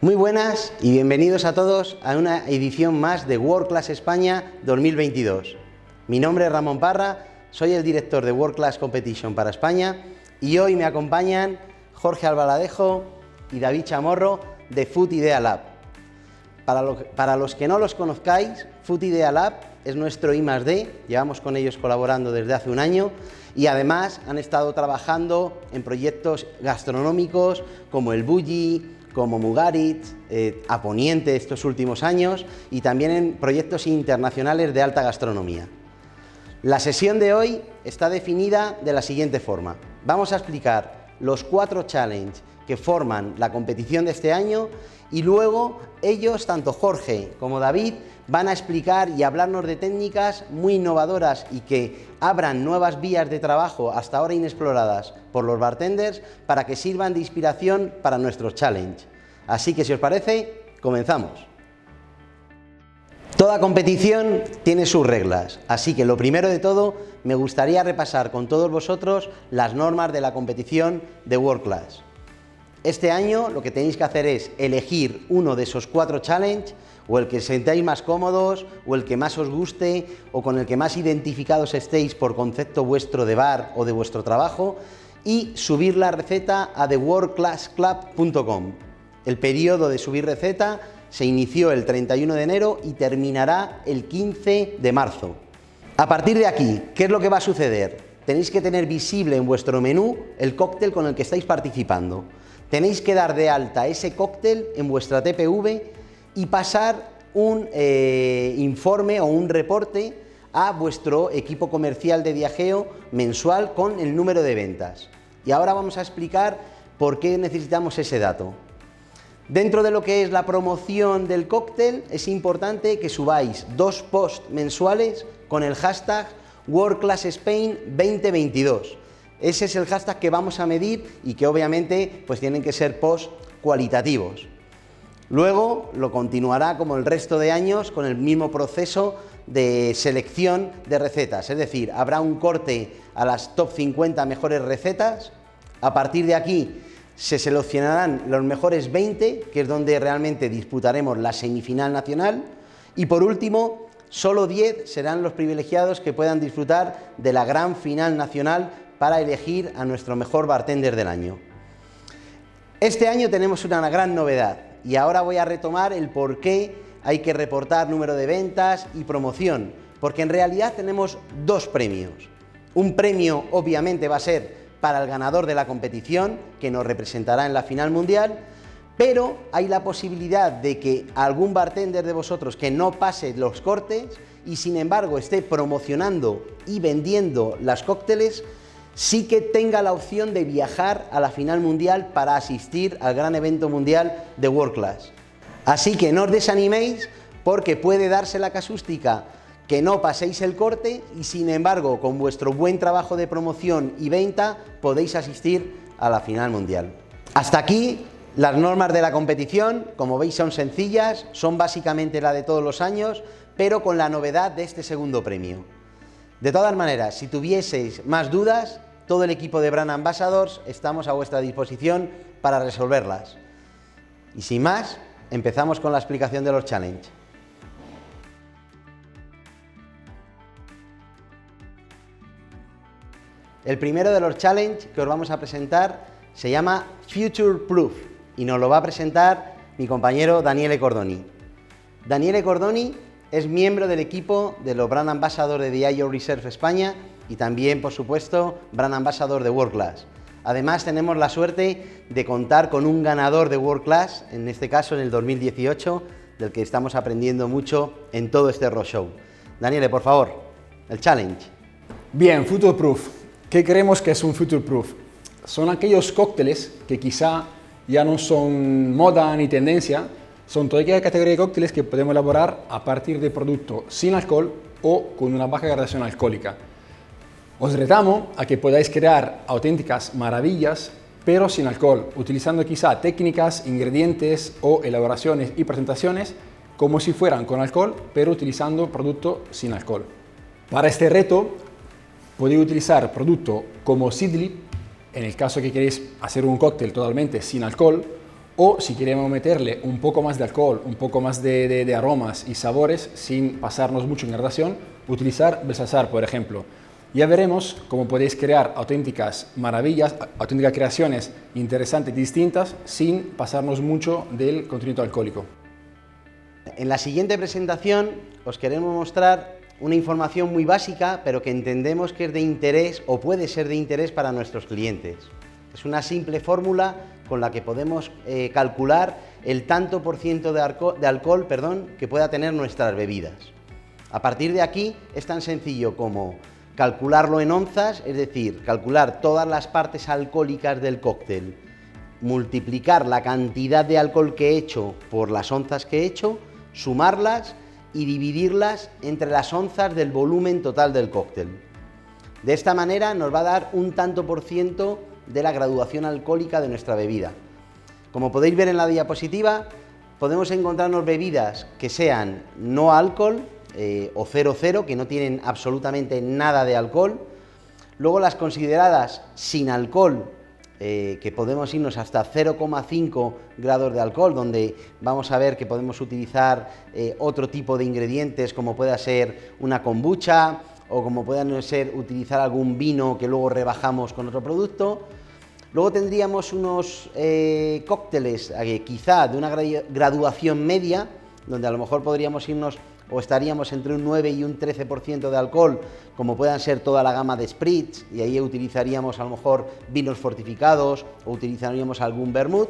Muy buenas y bienvenidos a todos a una edición más de World Class España 2022. Mi nombre es Ramón Parra, soy el director de World Class Competition para España y hoy me acompañan Jorge Albaladejo y David Chamorro de Food Idea Lab. Para los que no los conozcáis, Food Idea Lab es nuestro I+D, llevamos con ellos colaborando desde hace un año y además han estado trabajando en proyectos gastronómicos como el Bulli, como Mugaritz, a Poniente estos últimos años y también en proyectos internacionales de alta gastronomía. La sesión de hoy está definida de la siguiente forma. Vamos a explicar los 4 challenges que forman la competición de este año y luego ellos, tanto Jorge como David, van a explicar y hablarnos de técnicas muy innovadoras y que abran nuevas vías de trabajo hasta ahora inexploradas por los bartenders para que sirvan de inspiración para nuestros challenge. Así que si os parece, comenzamos. Toda competición tiene sus reglas, así que lo primero de todo me gustaría repasar con todos vosotros las normas de la competición de World Class. Este año lo que tenéis que hacer es elegir uno de esos 4 challenges, o el que os sentáis más cómodos, o el que más os guste, o con el que más identificados estéis por concepto vuestro de bar o de vuestro trabajo, y subir la receta a theworldclassclub.com. El periodo de subir receta se inició el 31 de enero y terminará el 15 de marzo. A partir de aquí, ¿qué es lo que va a suceder? Tenéis que tener visible en vuestro menú el cóctel con el que estáis participando. Tenéis que dar de alta ese cóctel en vuestra TPV y pasar un informe o un reporte a vuestro equipo comercial de viajeo mensual con el número de ventas. Y ahora vamos a explicar por qué necesitamos ese dato. Dentro de lo que es la promoción del cóctel, es importante que subáis 2 posts mensuales con el hashtag World Class Spain 2022. Ese es el hashtag que vamos a medir y que obviamente pues tienen que ser posts cualitativos. Luego lo continuará como el resto de años con el mismo proceso de selección de recetas, es decir, habrá un corte a las top 50 mejores recetas. A partir de aquí se seleccionarán los mejores 20, que es donde realmente disputaremos la semifinal nacional, y por último solo 10 serán los privilegiados que puedan disfrutar de la gran final nacional para elegir a nuestro mejor bartender del año. Este año tenemos una gran novedad y ahora voy a retomar el por qué hay que reportar número de ventas y promoción, porque en realidad tenemos 2 premios. Un premio obviamente va a ser para el ganador de la competición, que nos representará en la final mundial, pero hay la posibilidad de que algún bartender de vosotros que no pase los cortes y sin embargo esté promocionando y vendiendo las cócteles, sí que tenga la opción de viajar a la final mundial para asistir al gran evento mundial de World Class. Así que no os desaniméis porque puede darse la casuística que no paséis el corte y sin embargo con vuestro buen trabajo de promoción y venta podéis asistir a la final mundial. Hasta aquí las normas de la competición, como veis son sencillas, son básicamente la de todos los años, pero con la novedad de este segundo premio. De todas maneras, si tuvieseis más dudas, todo el equipo de Brand Ambassadors estamos a vuestra disposición para resolverlas. Y sin más, empezamos con la explicación de los challenges. El primero de los challenges que os vamos a presentar se llama Future Proof y nos lo va a presentar mi compañero Daniele Cordoni. Daniele Cordoni es miembro del equipo de los Brand Ambassadors de Diageo Reserve España y también, por supuesto, Brand Ambassador de World Class. Además, tenemos la suerte de contar con un ganador de World Class, en este caso en el 2018, del que estamos aprendiendo mucho en todo este roadshow. Daniele, por favor, el challenge. Bien, Future Proof. ¿Qué creemos que es un Future Proof? Son aquellos cócteles que quizá ya no son moda ni tendencia, son toda aquella categoría de cócteles que podemos elaborar a partir de producto sin alcohol o con una baja gradación alcohólica. Os retamos a que podáis crear auténticas maravillas, pero sin alcohol, utilizando quizá técnicas, ingredientes o elaboraciones y presentaciones como si fueran con alcohol, pero utilizando producto sin alcohol. Para este reto podéis utilizar producto como Seedlip, en el caso que queréis hacer un cóctel totalmente sin alcohol, O si queremos meterle un poco más de alcohol, un poco más de aromas y sabores sin pasarnos mucho en gradación, utilizar Belsazar, por ejemplo. Ya veremos cómo podéis crear auténticas maravillas, auténticas creaciones interesantes y distintas sin pasarnos mucho del contenido alcohólico. En la siguiente presentación os queremos mostrar una información muy básica, pero que entendemos que es de interés o puede ser de interés para nuestros clientes. Es una simple fórmula con la que podemos calcular el tanto por ciento de alcohol que pueda tener nuestras bebidas. A partir de aquí es tan sencillo como calcularlo en onzas, es decir, calcular todas las partes alcohólicas del cóctel, multiplicar la cantidad de alcohol que he hecho por las onzas que he hecho, sumarlas y dividirlas entre las onzas del volumen total del cóctel. De esta manera nos va a dar un tanto por ciento de la graduación alcohólica de nuestra bebida. Como podéis ver en la diapositiva, podemos encontrarnos bebidas que sean no alcohol o 0,0, que no tienen absolutamente nada de alcohol. Luego las consideradas sin alcohol, que podemos irnos hasta 0,5 grados de alcohol, donde vamos a ver que podemos utilizar otro tipo de ingredientes, como pueda ser una kombucha o como puedan ser utilizar algún vino que luego rebajamos con otro producto. Luego tendríamos unos cócteles quizá de una graduación media, donde a lo mejor podríamos irnos o estaríamos entre un 9 y un 13% de alcohol, como puedan ser toda la gama de spritz, y ahí utilizaríamos a lo mejor vinos fortificados o utilizaríamos algún vermut.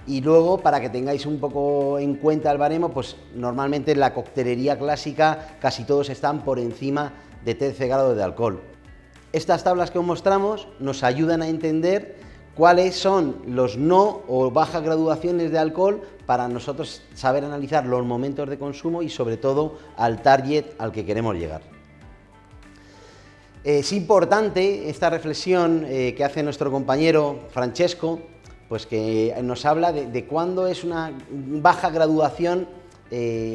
Y luego, para que tengáis un poco en cuenta el baremo, pues normalmente en la coctelería clásica casi todos están por encima de 13 grados de alcohol. Estas tablas que os mostramos nos ayudan a entender cuáles son los no o bajas graduaciones de alcohol para nosotros saber analizar los momentos de consumo y sobre todo al target al que queremos llegar. Es importante esta reflexión que hace nuestro compañero Francesco, pues que nos habla de cuándo es una baja graduación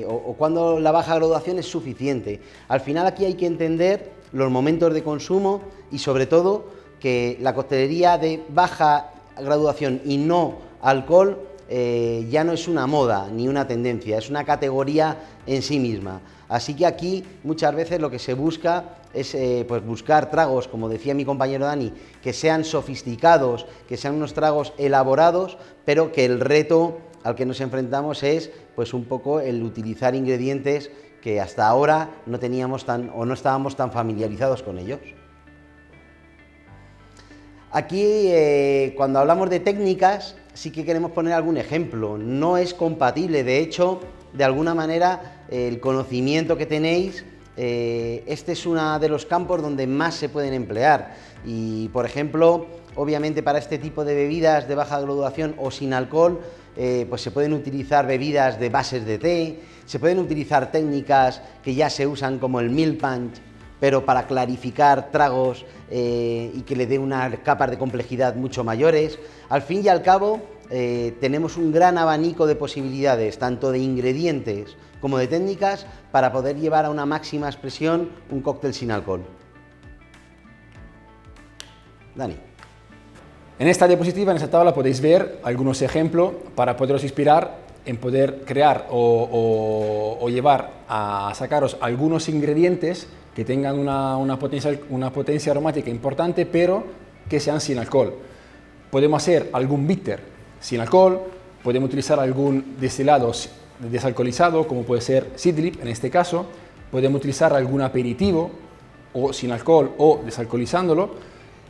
o cuándo la baja graduación es suficiente. Al final aquí hay que entender los momentos de consumo y sobre todo que la coctelería de baja graduación y no alcohol ya no es una moda ni una tendencia, es una categoría en sí misma. Así que aquí muchas veces lo que se busca es pues buscar tragos, como decía mi compañero Dani, que sean sofisticados, que sean unos tragos elaborados, pero que el reto al que nos enfrentamos es pues un poco el utilizar ingredientes que hasta ahora no teníamos no estábamos tan familiarizados con ellos. Aquí, cuando hablamos de técnicas, sí que queremos poner algún ejemplo. No es compatible, de hecho, de alguna manera, el conocimiento que tenéis, este es uno de los campos donde más se pueden emplear. Y, por ejemplo, obviamente para este tipo de bebidas de baja graduación o sin alcohol, pues se pueden utilizar bebidas de bases de té, se pueden utilizar técnicas que ya se usan como el milk punch, pero para clarificar tragos y que le dé unas capas de complejidad mucho mayores. Al fin y al cabo, tenemos un gran abanico de posibilidades, tanto de ingredientes como de técnicas, para poder llevar a una máxima expresión un cóctel sin alcohol. Dani. En esta diapositiva, en esta tabla, podéis ver algunos ejemplos para poderos inspirar en poder crear o llevar a sacaros algunos ingredientes que tengan una potencia aromática importante, pero que sean sin alcohol. Podemos hacer algún bitter sin alcohol, podemos utilizar algún destilado desalcoholizado, como puede ser Seedlip en este caso, podemos utilizar algún aperitivo o sin alcohol o desalcoholizándolo,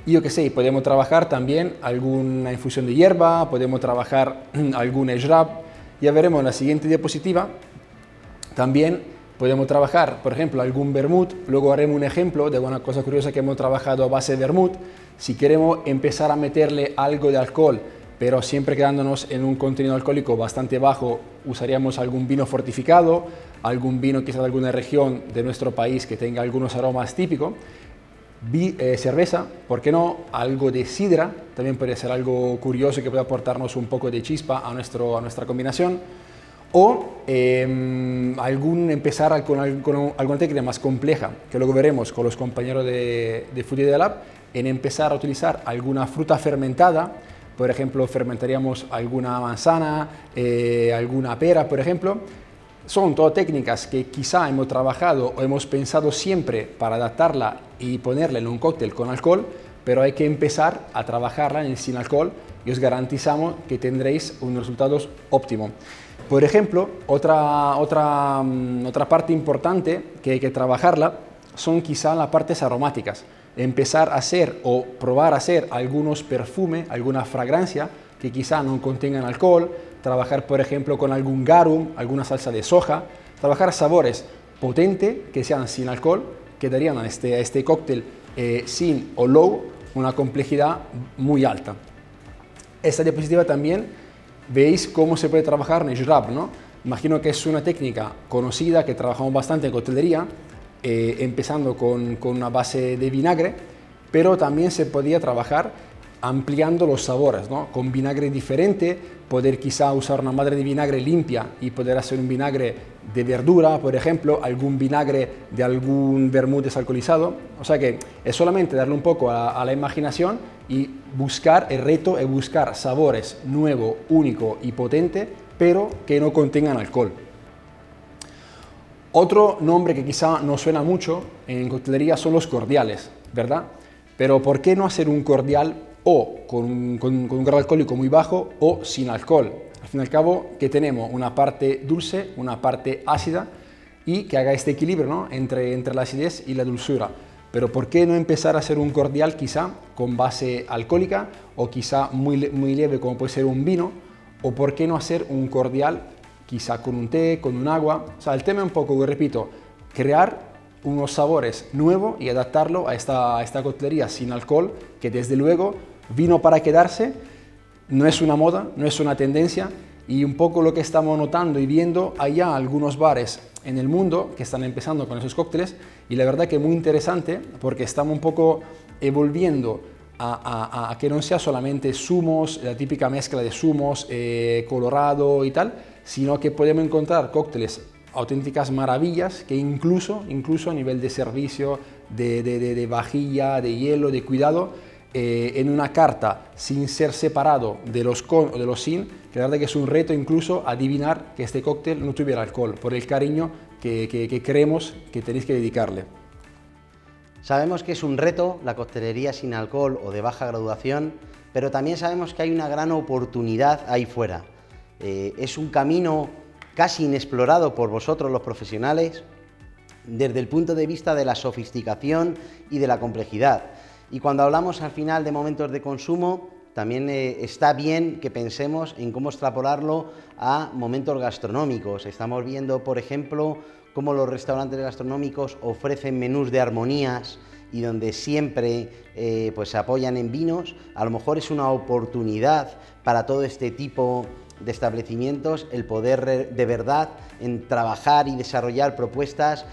y yo que sé, podemos trabajar también alguna infusión de hierba, podemos trabajar algún shrub. Ya veremos en la siguiente diapositiva. También podemos trabajar, por ejemplo, algún vermut. Luego haremos un ejemplo de una cosa curiosa que hemos trabajado a base de vermut. Si queremos empezar a meterle algo de alcohol, pero siempre quedándonos en un contenido alcohólico bastante bajo, usaríamos algún vino fortificado, algún vino quizás de alguna región de nuestro país que tenga algunos aromas típicos. Cerveza, ¿por qué no? Algo de sidra, también puede ser algo curioso que puede aportarnos un poco de chispa a nuestra combinación. O empezar con alguna técnica más compleja, que luego veremos con los compañeros de Food Idea Lab, en empezar a utilizar alguna fruta fermentada por ejemplo, fermentaríamos alguna manzana, alguna pera, por ejemplo. Son todas técnicas que quizá hemos trabajado o hemos pensado siempre para adaptarla y ponerla en un cóctel con alcohol, pero hay que empezar a trabajarla en el sin alcohol y os garantizamos que tendréis unos resultados óptimos. Por ejemplo, otra parte importante que hay que trabajarla son quizá las partes aromáticas. Empezar a hacer o probar a hacer algunos perfumes, alguna fragancia que quizá no contengan alcohol, trabajar por ejemplo con algún garum, alguna salsa de soja, trabajar sabores potentes que sean sin alcohol, que darían a este cóctel sin o low una complejidad muy alta. Esta diapositiva también veis cómo se puede trabajar en el Shrub, ¿no? Imagino que es una técnica conocida que trabajamos bastante en coctelería, empezando con una base de vinagre, pero también se podía trabajar ampliando los sabores, ¿no? Con vinagre diferente, poder quizá usar una madre de vinagre limpia y poder hacer un vinagre de verdura, por ejemplo, algún vinagre de algún vermut desalcoholizado. O sea que es solamente darle un poco a la imaginación y buscar, el reto es buscar sabores nuevos, únicos y potentes, pero que no contengan alcohol. Otro nombre que quizá no suena mucho en coctelería son los cordiales, ¿verdad? Pero ¿por qué no hacer un cordial o con un grado alcohólico muy bajo o sin alcohol? Al fin y al cabo, que tenemos una parte dulce, una parte ácida y que haga este equilibrio, ¿no? entre la acidez y la dulzura. Pero ¿por qué no empezar a hacer un cordial quizá con base alcohólica o quizá muy leve como puede ser un vino? ¿O por qué no hacer un cordial quizá con un té, con un agua? O sea, el tema es un poco, repito, crear unos sabores nuevos y adaptarlo a esta coctelería sin alcohol, que desde luego vino para quedarse, no es una moda, no es una tendencia, y un poco lo que estamos notando y viendo, hay ya algunos bares en el mundo que están empezando con esos cócteles, y la verdad que es muy interesante porque estamos un poco evolviendo a que no sea solamente zumos, la típica mezcla de zumos, colorado y tal, sino que podemos encontrar cócteles auténticas maravillas que incluso a nivel de servicio, de vajilla, de hielo, de cuidado, en una carta sin ser separado de los con o de los sin, que la verdad que es un reto incluso adivinar que este cóctel no tuviera alcohol, por el cariño que creemos que tenéis que dedicarle. Sabemos que es un reto la coctelería sin alcohol o de baja graduación, pero también sabemos que hay una gran oportunidad ahí fuera. Es un camino casi inexplorado por vosotros los profesionales desde el punto de vista de la sofisticación y de la complejidad. Y cuando hablamos al final de momentos de consumo, también está bien que pensemos en cómo extrapolarlo a momentos gastronómicos. Estamos viendo, por ejemplo, cómo los restaurantes gastronómicos ofrecen menús de armonías y donde siempre pues se apoyan en vinos. A lo mejor es una oportunidad para todo este tipo de establecimientos el poder de verdad en trabajar y desarrollar propuestas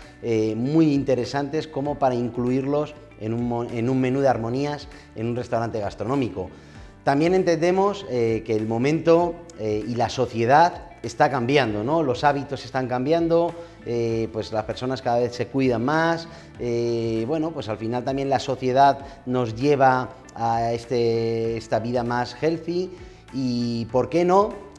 muy interesantes como para incluirlos en un menú de armonías en un restaurante gastronómico. También entendemos que el momento y la sociedad está cambiando, ¿no? Los hábitos están cambiando, pues las personas cada vez se cuidan más, bueno, pues al final también la sociedad nos lleva a esta vida más healthy y, ¿por qué no?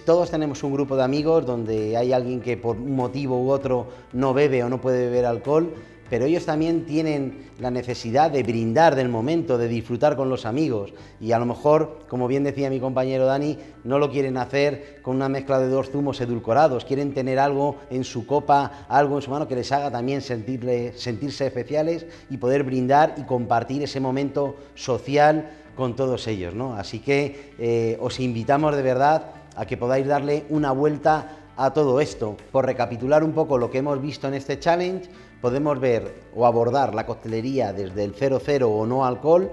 Todos tenemos un grupo de amigos donde hay alguien que por un motivo u otro no bebe o no puede beber alcohol, pero ellos también tienen la necesidad de brindar del momento, de disfrutar con los amigos y a lo mejor, como bien decía mi compañero Dani, no lo quieren hacer con una mezcla de 2 zumos edulcorados, quieren tener algo en su copa, algo en su mano que les haga también sentirse especiales y poder brindar y compartir ese momento social con todos ellos, ¿no? Así que os invitamos de verdad a que podáis darle una vuelta a todo esto. Por recapitular un poco lo que hemos visto en este challenge, podemos ver o abordar la coctelería desde el 0,0 o no alcohol,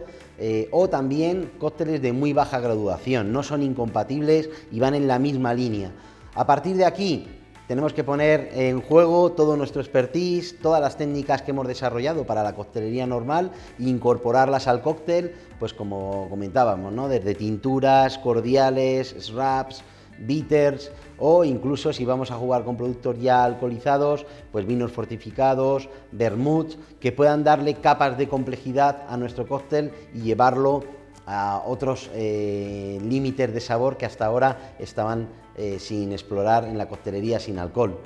o también cócteles de muy baja graduación, no son incompatibles y van en la misma línea. A partir de aquí tenemos que poner en juego todo nuestro expertise, todas las técnicas que hemos desarrollado para la coctelería normal e incorporarlas al cóctel, pues como comentábamos, ¿no? Desde tinturas, cordiales, shrubs, bitters o incluso si vamos a jugar con productos ya alcoholizados, pues vinos fortificados, vermuts, que puedan darle capas de complejidad a nuestro cóctel y llevarlo a otros límites de sabor que hasta ahora estaban sin explorar en la coctelería sin alcohol.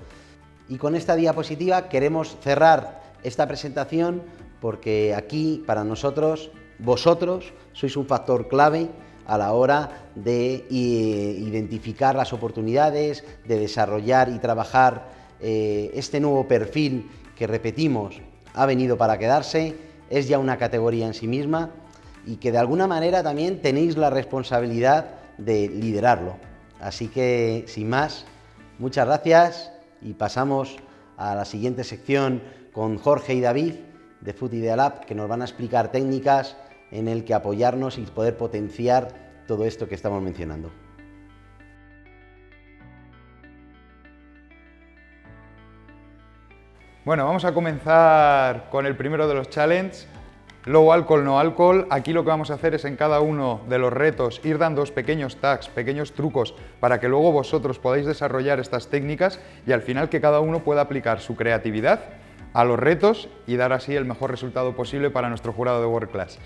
Y con esta diapositiva queremos cerrar esta presentación porque aquí para nosotros, vosotros sois un factor clave a la hora de identificar las oportunidades, de desarrollar y trabajar este nuevo perfil que, repetimos, ha venido para quedarse, es ya una categoría en sí misma y que de alguna manera también tenéis la responsabilidad de liderarlo. Así que, sin más, muchas gracias y pasamos a la siguiente sección con Jorge y David de Food Ideal App, que nos van a explicar técnicas en el que apoyarnos y poder potenciar todo esto que estamos mencionando. Bueno, vamos a comenzar con el primero de los challenges, low alcohol, no alcohol. Aquí lo que vamos a hacer es en cada uno de los retos ir dando pequeños tags, pequeños trucos para que luego vosotros podáis desarrollar estas técnicas y al final que cada uno pueda aplicar su creatividad a los retos y dar así el mejor resultado posible para nuestro jurado de World Class.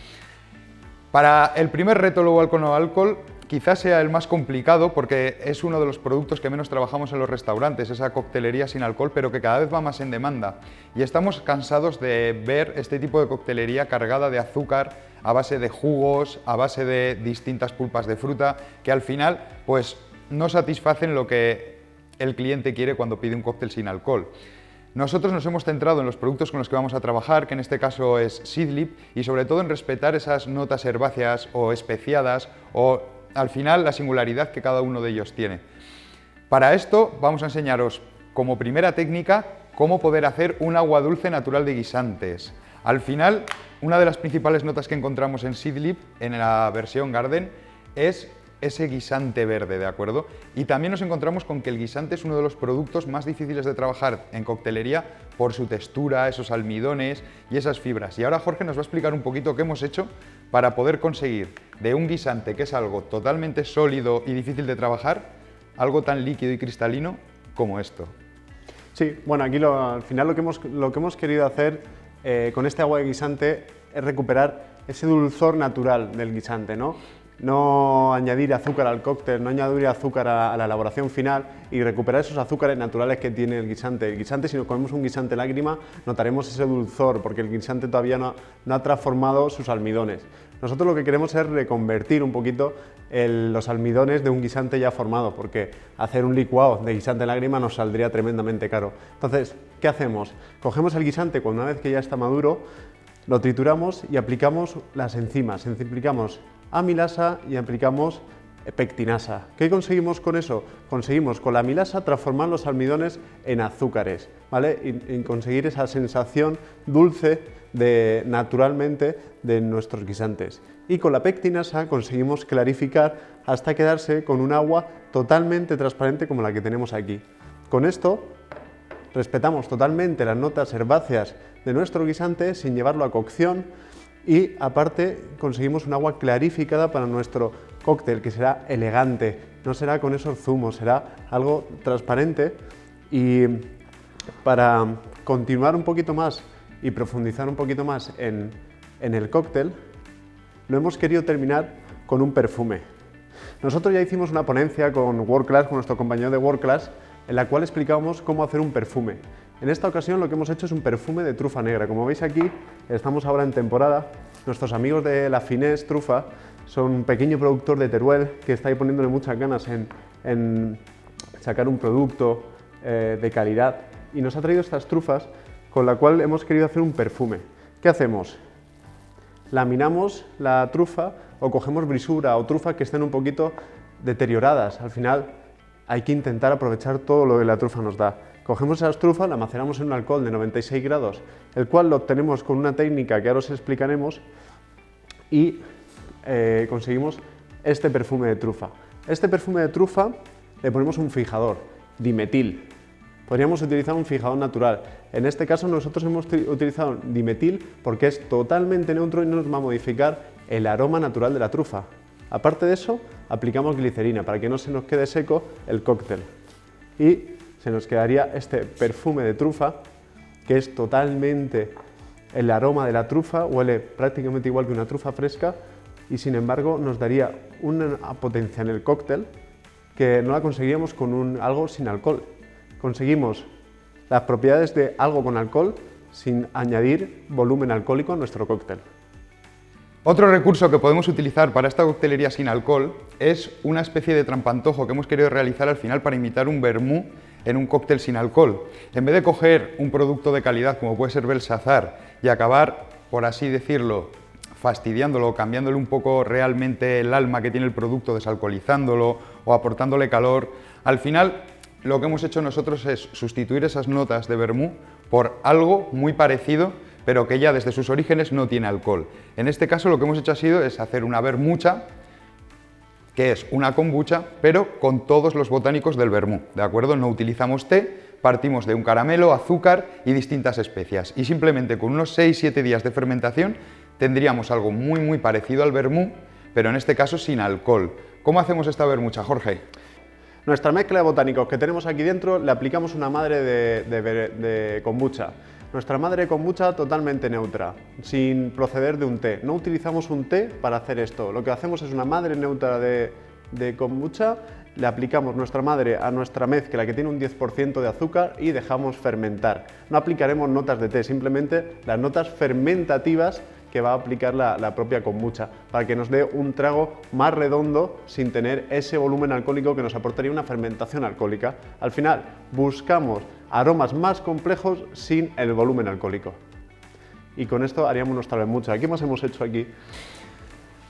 Para el primer reto low alcohol, no alcohol, quizás sea el más complicado porque es uno de los productos que menos trabajamos en los restaurantes, esa coctelería sin alcohol, pero que cada vez va más en demanda. Y estamos cansados de ver este tipo de coctelería cargada de azúcar, a base de jugos, a base de distintas pulpas de fruta, que al final pues no satisfacen lo que el cliente quiere cuando pide un cóctel sin alcohol. Nosotros nos hemos centrado en los productos con los que vamos a trabajar, que en este caso es Seedlip, y sobre todo en respetar esas notas herbáceas o especiadas o al final la singularidad que cada uno de ellos tiene. Para esto vamos a enseñaros como primera técnica cómo poder hacer un agua dulce natural de guisantes. Al final, una de las principales notas que encontramos en Seedlip, en la versión Garden, es ese guisante verde, ¿de acuerdo? Y también nos encontramos con que el guisante es uno de los productos más difíciles de trabajar en coctelería por su textura, esos almidones y esas fibras. Y ahora Jorge nos va a explicar un poquito qué hemos hecho para poder conseguir de un guisante que es algo totalmente sólido y difícil de trabajar, algo tan líquido y cristalino como esto. Sí, bueno, aquí al final lo que hemos querido hacer con este agua de guisante es recuperar ese dulzor natural del guisante, ¿no? No añadir azúcar al cóctel, no añadir azúcar a la elaboración final y recuperar esos azúcares naturales que tiene el guisante. El guisante, si nos comemos un guisante lágrima, notaremos ese dulzor porque el guisante todavía no ha transformado sus almidones. Nosotros lo que queremos es reconvertir un poquito los almidones de un guisante ya formado, porque hacer un licuado de guisante lágrima nos saldría tremendamente caro. Entonces, ¿qué hacemos? Cogemos el guisante una vez que ya está maduro, lo trituramos y aplicamos las enzimas. Aplicamos amilasa y aplicamos pectinasa. ¿Qué conseguimos con eso? Conseguimos con la amilasa transformar los almidones en azúcares, ¿vale? Y conseguir esa sensación dulce naturalmente de nuestros guisantes. Y con la pectinasa conseguimos clarificar hasta quedarse con un agua totalmente transparente como la que tenemos aquí. Con esto respetamos totalmente las notas herbáceas de nuestro guisante sin llevarlo a cocción y aparte conseguimos un agua clarificada para nuestro cóctel que será elegante, no será con esos zumos, será algo transparente. Y para continuar un poquito más y profundizar un poquito más en el cóctel, lo hemos querido terminar con un perfume. Nosotros ya hicimos una ponencia con World Class, con nuestro compañero de World Class, en la cual explicábamos cómo hacer un perfume. En esta ocasión lo que hemos hecho es un perfume de trufa negra. Como veis aquí, estamos ahora en temporada. Nuestros amigos de La Finesse Trufa son un pequeño productor de Teruel que está ahí poniéndole muchas ganas en sacar un producto de calidad y nos ha traído estas trufas con la cual hemos querido hacer un perfume. ¿Qué hacemos? Laminamos la trufa o cogemos brisura o trufas que estén un poquito deterioradas. Al final hay que intentar aprovechar todo lo que la trufa nos da. Cogemos esas trufas, la maceramos en un alcohol de 96 grados, el cual lo obtenemos con una técnica que ahora os explicaremos y conseguimos este perfume de trufa. Este perfume de trufa le ponemos un fijador, dimetil. Podríamos utilizar un fijador natural. En este caso nosotros hemos utilizado dimetil porque es totalmente neutro y no nos va a modificar el aroma natural de la trufa. Aparte de eso, aplicamos glicerina para que no se nos quede seco el cóctel. Y se nos quedaría este perfume de trufa, que es totalmente el aroma de la trufa, huele prácticamente igual que una trufa fresca, y sin embargo nos daría una potencia en el cóctel que no la conseguiríamos con algo sin alcohol. Conseguimos las propiedades de algo con alcohol sin añadir volumen alcohólico a nuestro cóctel. Otro recurso que podemos utilizar para esta coctelería sin alcohol es una especie de trampantojo que hemos querido realizar al final para imitar un vermú en un cóctel sin alcohol. En vez de coger un producto de calidad como puede ser Belsazar y acabar, por así decirlo, fastidiándolo, cambiándole un poco realmente el alma que tiene el producto, desalcoholizándolo o aportándole calor, al final lo que hemos hecho nosotros es sustituir esas notas de vermú por algo muy parecido, pero que ya desde sus orígenes no tiene alcohol. En este caso lo que hemos hecho ha sido hacer una vermucha, que es una kombucha, pero con todos los botánicos del vermú, ¿de acuerdo? No utilizamos té, partimos de un caramelo, azúcar y distintas especias. Y simplemente con unos 6-7 días de fermentación tendríamos algo muy parecido al vermú, pero en este caso sin alcohol. ¿Cómo hacemos esta vermucha, Jorge? Nuestra mezcla de botánicos que tenemos aquí dentro le aplicamos una madre de kombucha. Nuestra madre de kombucha totalmente neutra, sin proceder de un té. No utilizamos un té para hacer esto. Lo que hacemos es una madre neutra de kombucha, le aplicamos nuestra madre a nuestra mezcla que tiene un 10% de azúcar y dejamos fermentar. No aplicaremos notas de té, simplemente las notas fermentativas que va a aplicar la propia kombucha, para que nos dé un trago más redondo sin tener ese volumen alcohólico que nos aportaría una fermentación alcohólica. Al final buscamos aromas más complejos sin el volumen alcohólico. Y con esto haríamos nuestra vermucha. ¿Qué más hemos hecho aquí?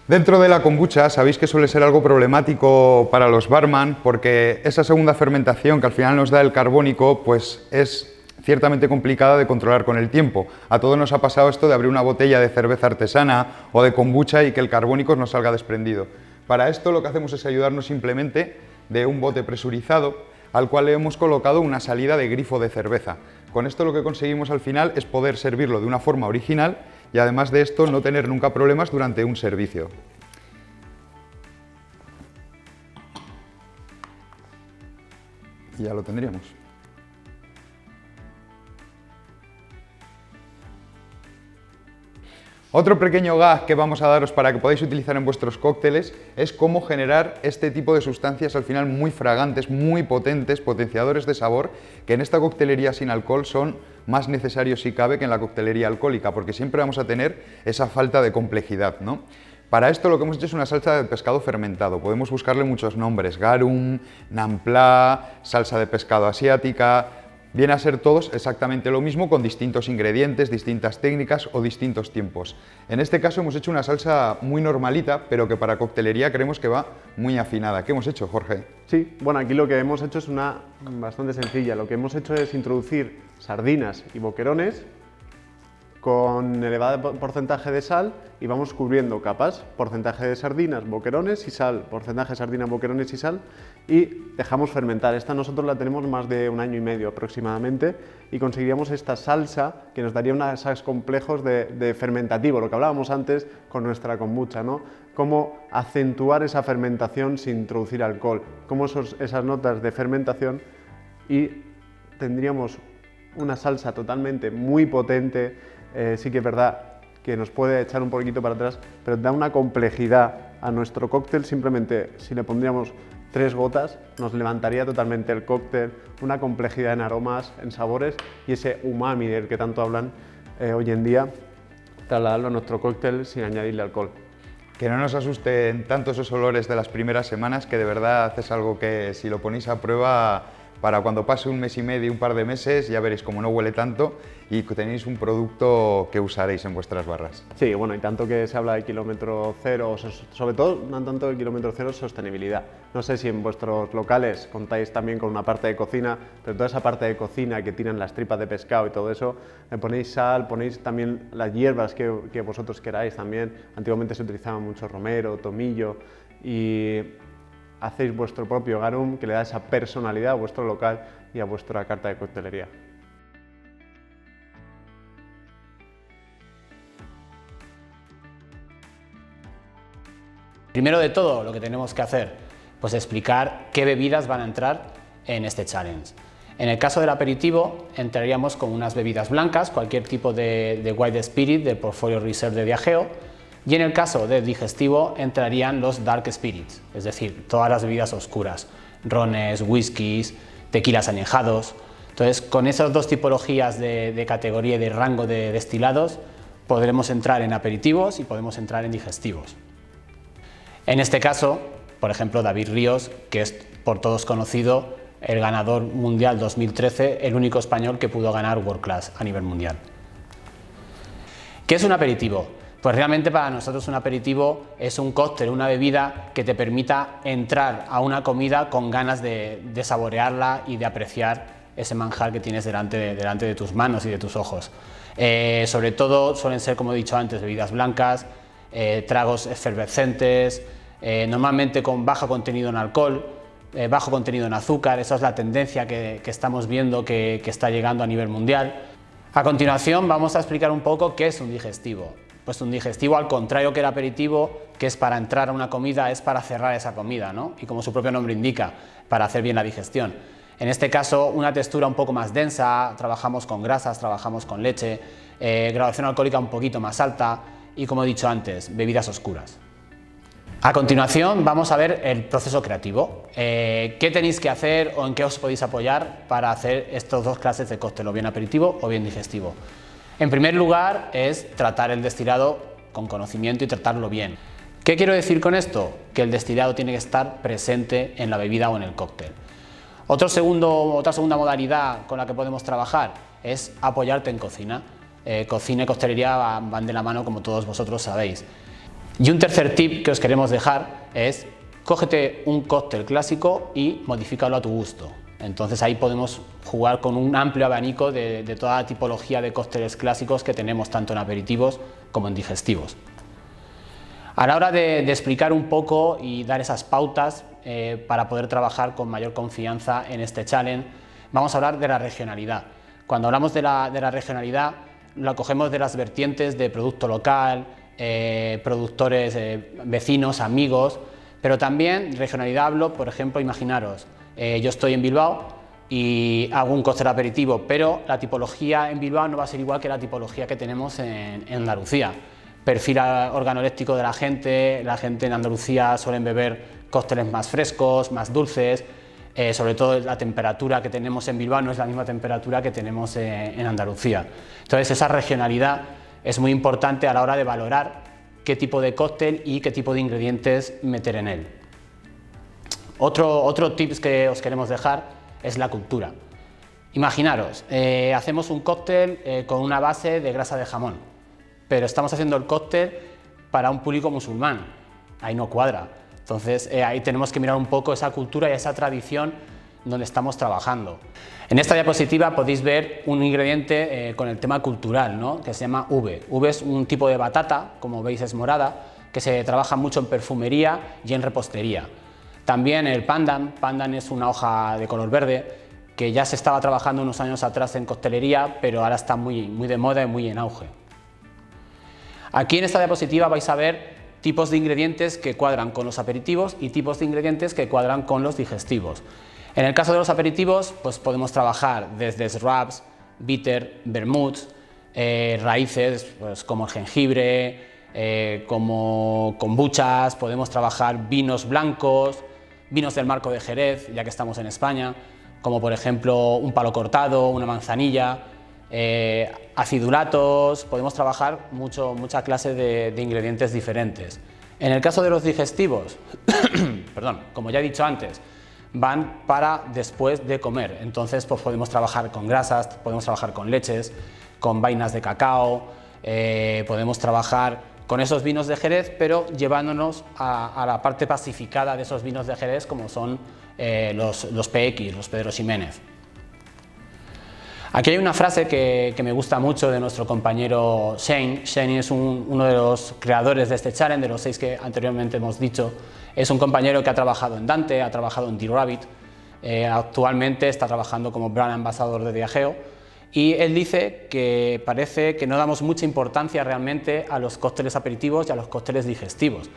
Dentro de la kombucha sabéis que suele ser algo problemático para los barman porque esa segunda fermentación que al final nos da el carbónico pues es ciertamente complicada de controlar con el tiempo. A todos nos ha pasado esto de abrir una botella de cerveza artesana o de kombucha y que el carbónico nos salga desprendido. Para esto lo que hacemos es ayudarnos simplemente de un bote presurizado al cual le hemos colocado una salida de grifo de cerveza. Con esto lo que conseguimos al final es poder servirlo de una forma original y además de esto no tener nunca problemas durante un servicio. Y ya lo tendríamos. Otro pequeño gag que vamos a daros para que podáis utilizar en vuestros cócteles es cómo generar este tipo de sustancias al final muy fragantes, muy potentes, potenciadores de sabor, que en esta coctelería sin alcohol son más necesarios si cabe que en la coctelería alcohólica, porque siempre vamos a tener esa falta de complejidad, ¿no? Para esto lo que hemos hecho es una salsa de pescado fermentado. Podemos buscarle muchos nombres: garum, nampla, salsa de pescado asiática. Viene a ser todos exactamente lo mismo con distintos ingredientes, distintas técnicas o distintos tiempos. En este caso hemos hecho una salsa muy normalita, pero que para coctelería creemos que va muy afinada. ¿Qué hemos hecho, Jorge? Sí, bueno, aquí lo que hemos hecho es una bastante sencilla. Lo que hemos hecho es introducir sardinas y boquerones con elevado porcentaje de sal y vamos cubriendo capas, porcentaje de sardinas, boquerones y sal, porcentaje de sardinas, boquerones y sal, y dejamos fermentar. Esta nosotros la tenemos más de 1 año y medio aproximadamente y conseguiríamos esta salsa que nos daría esos complejos de fermentativo, lo que hablábamos antes con nuestra kombucha, ¿no? Cómo acentuar esa fermentación sin introducir alcohol, cómo esas notas de fermentación, y tendríamos una salsa totalmente muy potente. Sí que es verdad que nos puede echar un poquito para atrás, pero da una complejidad a nuestro cóctel. Simplemente si le pondríamos 3 gotas nos levantaría totalmente el cóctel, una complejidad en aromas, en sabores y ese umami del que tanto hablan hoy en día, trasladarlo a nuestro cóctel sin añadirle alcohol. Que no nos asusten tanto esos olores de las primeras semanas, que de verdad es algo que si lo ponéis a prueba, para cuando pase 1 mes y medio, un par de meses, ya veréis cómo no huele tanto y tenéis un producto que usaréis en vuestras barras. Sí, bueno, y tanto que se habla de kilómetro cero, sobre todo no tanto de kilómetro cero, sostenibilidad. No sé si en vuestros locales contáis también con una parte de cocina, pero toda esa parte de cocina que tiran las tripas de pescado y todo eso, le ponéis sal, ponéis también las hierbas que vosotros queráis también. Antiguamente se utilizaba mucho romero, tomillo, y hacéis vuestro propio garum que le da esa personalidad a vuestro local y a vuestra carta de coctelería. Primero de todo, lo que tenemos que hacer, pues explicar qué bebidas van a entrar en este challenge. En el caso del aperitivo, entraríamos con unas bebidas blancas, cualquier tipo de White Spirit del portfolio Reserve de Diageo, Y en el caso del digestivo entrarían los dark spirits, es decir, todas las bebidas oscuras, rones, whiskies, tequilas añejados. Entonces, con esas dos tipologías de categoría y de rango de destilados, podremos entrar en aperitivos y podemos entrar en digestivos. En este caso, por ejemplo, David Ríos, que es por todos conocido el ganador mundial 2013, el único español que pudo ganar World Class a nivel mundial. ¿Qué es un aperitivo? Pues realmente para nosotros un aperitivo es un cóctel, una bebida que te permita entrar a una comida con ganas de saborearla y de apreciar ese manjar que tienes delante de tus manos y de tus ojos. Sobre todo suelen ser, como he dicho antes, bebidas blancas, tragos efervescentes, normalmente con bajo contenido en alcohol, bajo contenido en azúcar. Esa es la tendencia que estamos viendo que está llegando a nivel mundial. A continuación vamos a explicar un poco qué es un digestivo. Pues un digestivo, al contrario que el aperitivo, que es para entrar a una comida, es para cerrar esa comida, ¿no? Y como su propio nombre indica, para hacer bien la digestión. En este caso, una textura un poco más densa, trabajamos con grasas, trabajamos con leche, graduación alcohólica un poquito más alta y, como he dicho antes, bebidas oscuras. A continuación vamos a ver el proceso creativo. ¿Qué tenéis que hacer o en qué os podéis apoyar para hacer estas dos clases de cóctel, o bien aperitivo o bien digestivo? En primer lugar es tratar el destilado con conocimiento y tratarlo bien. ¿Qué quiero decir con esto? Que el destilado tiene que estar presente en la bebida o en el cóctel. Otra segunda modalidad con la que podemos trabajar es apoyarte en cocina. Cocina y coctelería van de la mano, como todos vosotros sabéis. Y un tercer tip que os queremos dejar es: cógete un cóctel clásico y modifícalo a tu gusto. Entonces ahí podemos jugar con un amplio abanico de toda la tipología de cócteles clásicos que tenemos tanto en aperitivos como en digestivos. A la hora de explicar un poco y dar esas pautas para poder trabajar con mayor confianza en este challenge, vamos a hablar de la regionalidad. Cuando hablamos de la regionalidad, la cogemos de las vertientes de producto local, productores vecinos, amigos, pero también regionalidad hablo, por ejemplo, imaginaros, yo estoy en Bilbao y hago un cóctel aperitivo, pero la tipología en Bilbao no va a ser igual que la tipología que tenemos en Andalucía. Perfil organoléptico de la gente en Andalucía suelen beber cócteles más frescos, más dulces, sobre todo la temperatura que tenemos en Bilbao no es la misma temperatura que tenemos en Andalucía. Entonces esa regionalidad es muy importante a la hora de valorar qué tipo de cóctel y qué tipo de ingredientes meter en él. Otro tips que os queremos dejar es la cultura. Imaginaros, hacemos un cóctel con una base de grasa de jamón, pero estamos haciendo el cóctel para un público musulmán, ahí no cuadra. Entonces ahí tenemos que mirar un poco esa cultura y esa tradición donde estamos trabajando. En esta diapositiva podéis ver un ingrediente con el tema cultural, ¿no? Que se llama ube. Ube es un tipo de batata, como veis es morada, que se trabaja mucho en perfumería y en repostería. También el pandan es una hoja de color verde que ya se estaba trabajando unos años atrás en coctelería, pero ahora está muy de moda y muy en auge. Aquí en esta diapositiva vais a ver tipos de ingredientes que cuadran con los aperitivos y tipos de ingredientes que cuadran con los digestivos. En el caso de los aperitivos, pues podemos trabajar desde shrubs, bitter, vermouths, raíces pues como el jengibre, como kombuchas, podemos trabajar vinos blancos, vinos del marco de Jerez, ya que estamos en España, como por ejemplo un palo cortado, una manzanilla, acidulatos, podemos trabajar mucha clase de ingredientes diferentes. En el caso de los digestivos, perdón, como ya he dicho antes, van para después de comer, entonces pues podemos trabajar con grasas, podemos trabajar con leches, con vainas de cacao, podemos trabajar con esos vinos de Jerez, pero llevándonos a la parte pacificada de esos vinos de Jerez, como son los PX, los Pedro Ximénez. Aquí hay una frase que me gusta mucho de nuestro compañero Shane. Shane es uno de los creadores de este challenge, de los 6 que anteriormente hemos dicho. Es un compañero que ha trabajado en Dante, ha trabajado en D-Rabbit, actualmente está trabajando como brand ambassador de Diageo, y él dice que parece que no damos mucha importancia realmente a los cócteles aperitivos y a los cócteles digestivos,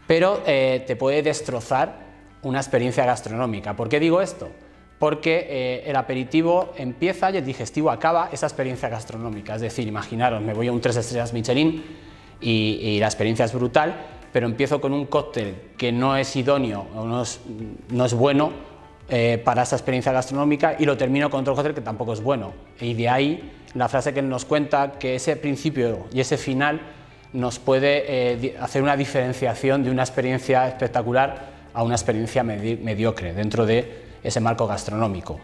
pero te puede destrozar una experiencia gastronómica. ¿Por qué digo esto? Porque el aperitivo empieza y el digestivo acaba esa experiencia gastronómica. Es decir, imaginaros, me voy a un 3 estrellas Michelin y la experiencia es brutal, pero empiezo con un cóctel que no es idóneo o no es bueno para esa experiencia gastronómica y lo termino con otro cóctel que tampoco es bueno. Y de ahí la frase que nos cuenta que ese principio y ese final nos puede hacer una diferenciación de una experiencia espectacular a una experiencia mediocre dentro de ese marco gastronómico.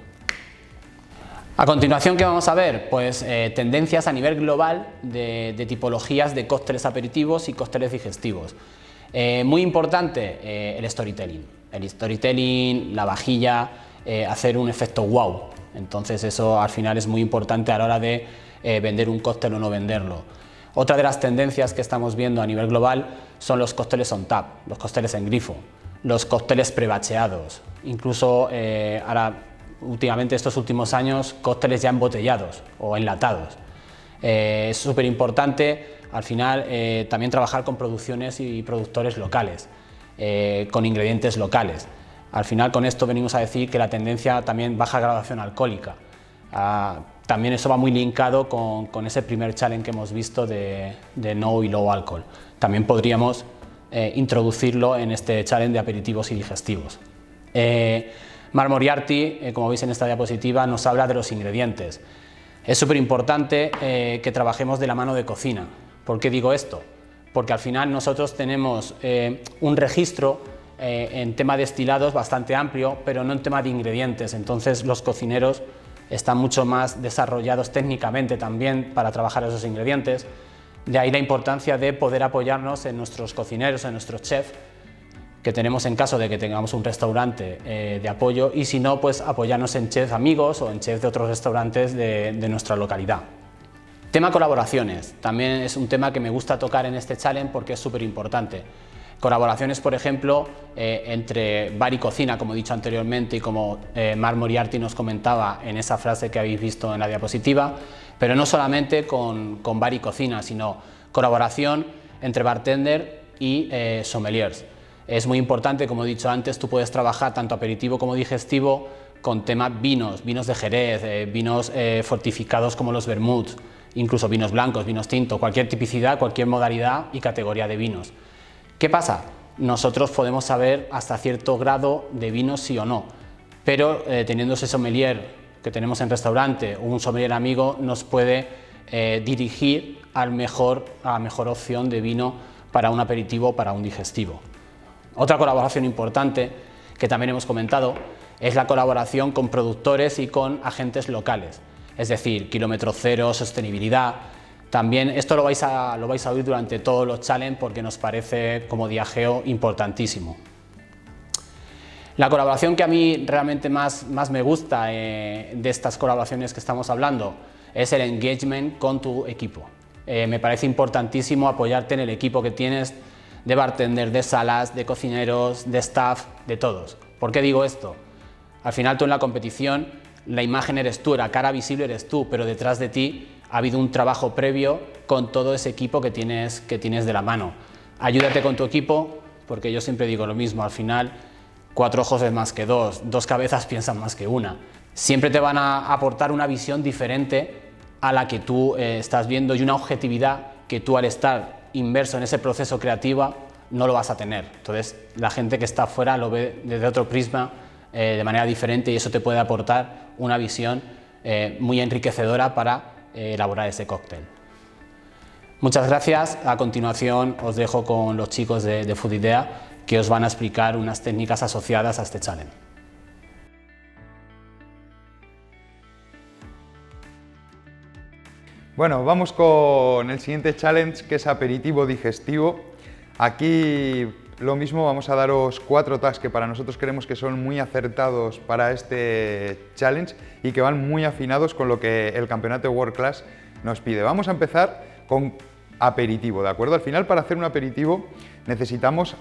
A continuación, ¿qué vamos a ver? Pues tendencias a nivel global de tipologías de cócteles aperitivos y cócteles digestivos. Muy importante el storytelling. El storytelling, la vajilla, hacer un efecto wow. Entonces eso al final es muy importante a la hora de vender un cóctel o no venderlo. Otra de las tendencias que estamos viendo a nivel global son los cócteles on tap, los cócteles en grifo, los cócteles prebacheados, incluso ahora últimamente estos últimos años cócteles ya embotellados o enlatados. Es súper importante al final también trabajar con producciones y productores locales, con ingredientes locales. Al final con esto venimos a decir que la tendencia también baja graduación alcohólica. También eso va muy linkado con ese primer challenge que hemos visto de no y low alcohol. También podríamos introducirlo en este challenge de aperitivos y digestivos. Mark Moriarty, como veis en esta diapositiva, nos habla de los ingredientes. Es súper importante que trabajemos de la mano de cocina. ¿Por qué digo esto? Porque al final nosotros tenemos un registro en tema de destilados bastante amplio, pero no en tema de ingredientes. Entonces los cocineros están mucho más desarrollados técnicamente también para trabajar esos ingredientes. De ahí la importancia de poder apoyarnos en nuestros cocineros, en nuestros chefs, que tenemos en caso de que tengamos un restaurante de apoyo, y si no, pues apoyarnos en chefs amigos o en chefs de otros restaurantes de nuestra localidad. Tema colaboraciones, también es un tema que me gusta tocar en este challenge porque es súper importante. Colaboraciones, por ejemplo, entre bar y cocina, como he dicho anteriormente y como Mark Moriarty nos comentaba en esa frase que habéis visto en la diapositiva, pero no solamente con bar y cocina, sino colaboración entre bartender y sommeliers. Es muy importante, como he dicho antes, tú puedes trabajar tanto aperitivo como digestivo con temas vinos de Jerez, vinos fortificados como los vermuts, incluso vinos blancos, vinos tintos, cualquier tipicidad, cualquier modalidad y categoría de vinos. ¿Qué pasa? Nosotros podemos saber hasta cierto grado de vinos sí o no, pero teniendo ese sommelier que tenemos en restaurante o un sommelier amigo nos puede dirigir a la mejor opción de vino para un aperitivo o para un digestivo. Otra colaboración importante que también hemos comentado es la colaboración con productores y con agentes locales, es decir, kilómetro cero, sostenibilidad. También esto lo vais a oír durante todos los challenges porque nos parece como Diageo importantísimo. La colaboración que a mí realmente más me gusta de estas colaboraciones que estamos hablando es el engagement con tu equipo. Me parece importantísimo apoyarte en el equipo que tienes de bartender, de salas, de cocineros, de staff, de todos. ¿Por qué digo esto? Al final tú en la competición la imagen eres tú, la cara visible eres tú, pero detrás de ti ha habido un trabajo previo con todo ese equipo que tienes de la mano. Ayúdate con tu equipo, porque yo siempre digo lo mismo, al final 4 ojos es más que 2, 2 cabezas piensan más que una. Siempre te van a aportar una visión diferente a la que tú estás viendo y una objetividad que tú al estar inmerso en ese proceso creativo no lo vas a tener. Entonces la gente que está afuera lo ve desde otro prisma de manera diferente y eso te puede aportar una visión muy enriquecedora para elaborar ese cóctel. Muchas gracias. A continuación os dejo con los chicos de Food Idea que os van a explicar unas técnicas asociadas a este challenge. Bueno, vamos con el siguiente challenge, que es aperitivo digestivo. Aquí lo mismo, vamos a daros 4 tags que para nosotros creemos que son muy acertados para este challenge y que van muy afinados con lo que el campeonato de World Class nos pide. Vamos a empezar con aperitivo, ¿de acuerdo? Al final, para hacer un aperitivo necesitamos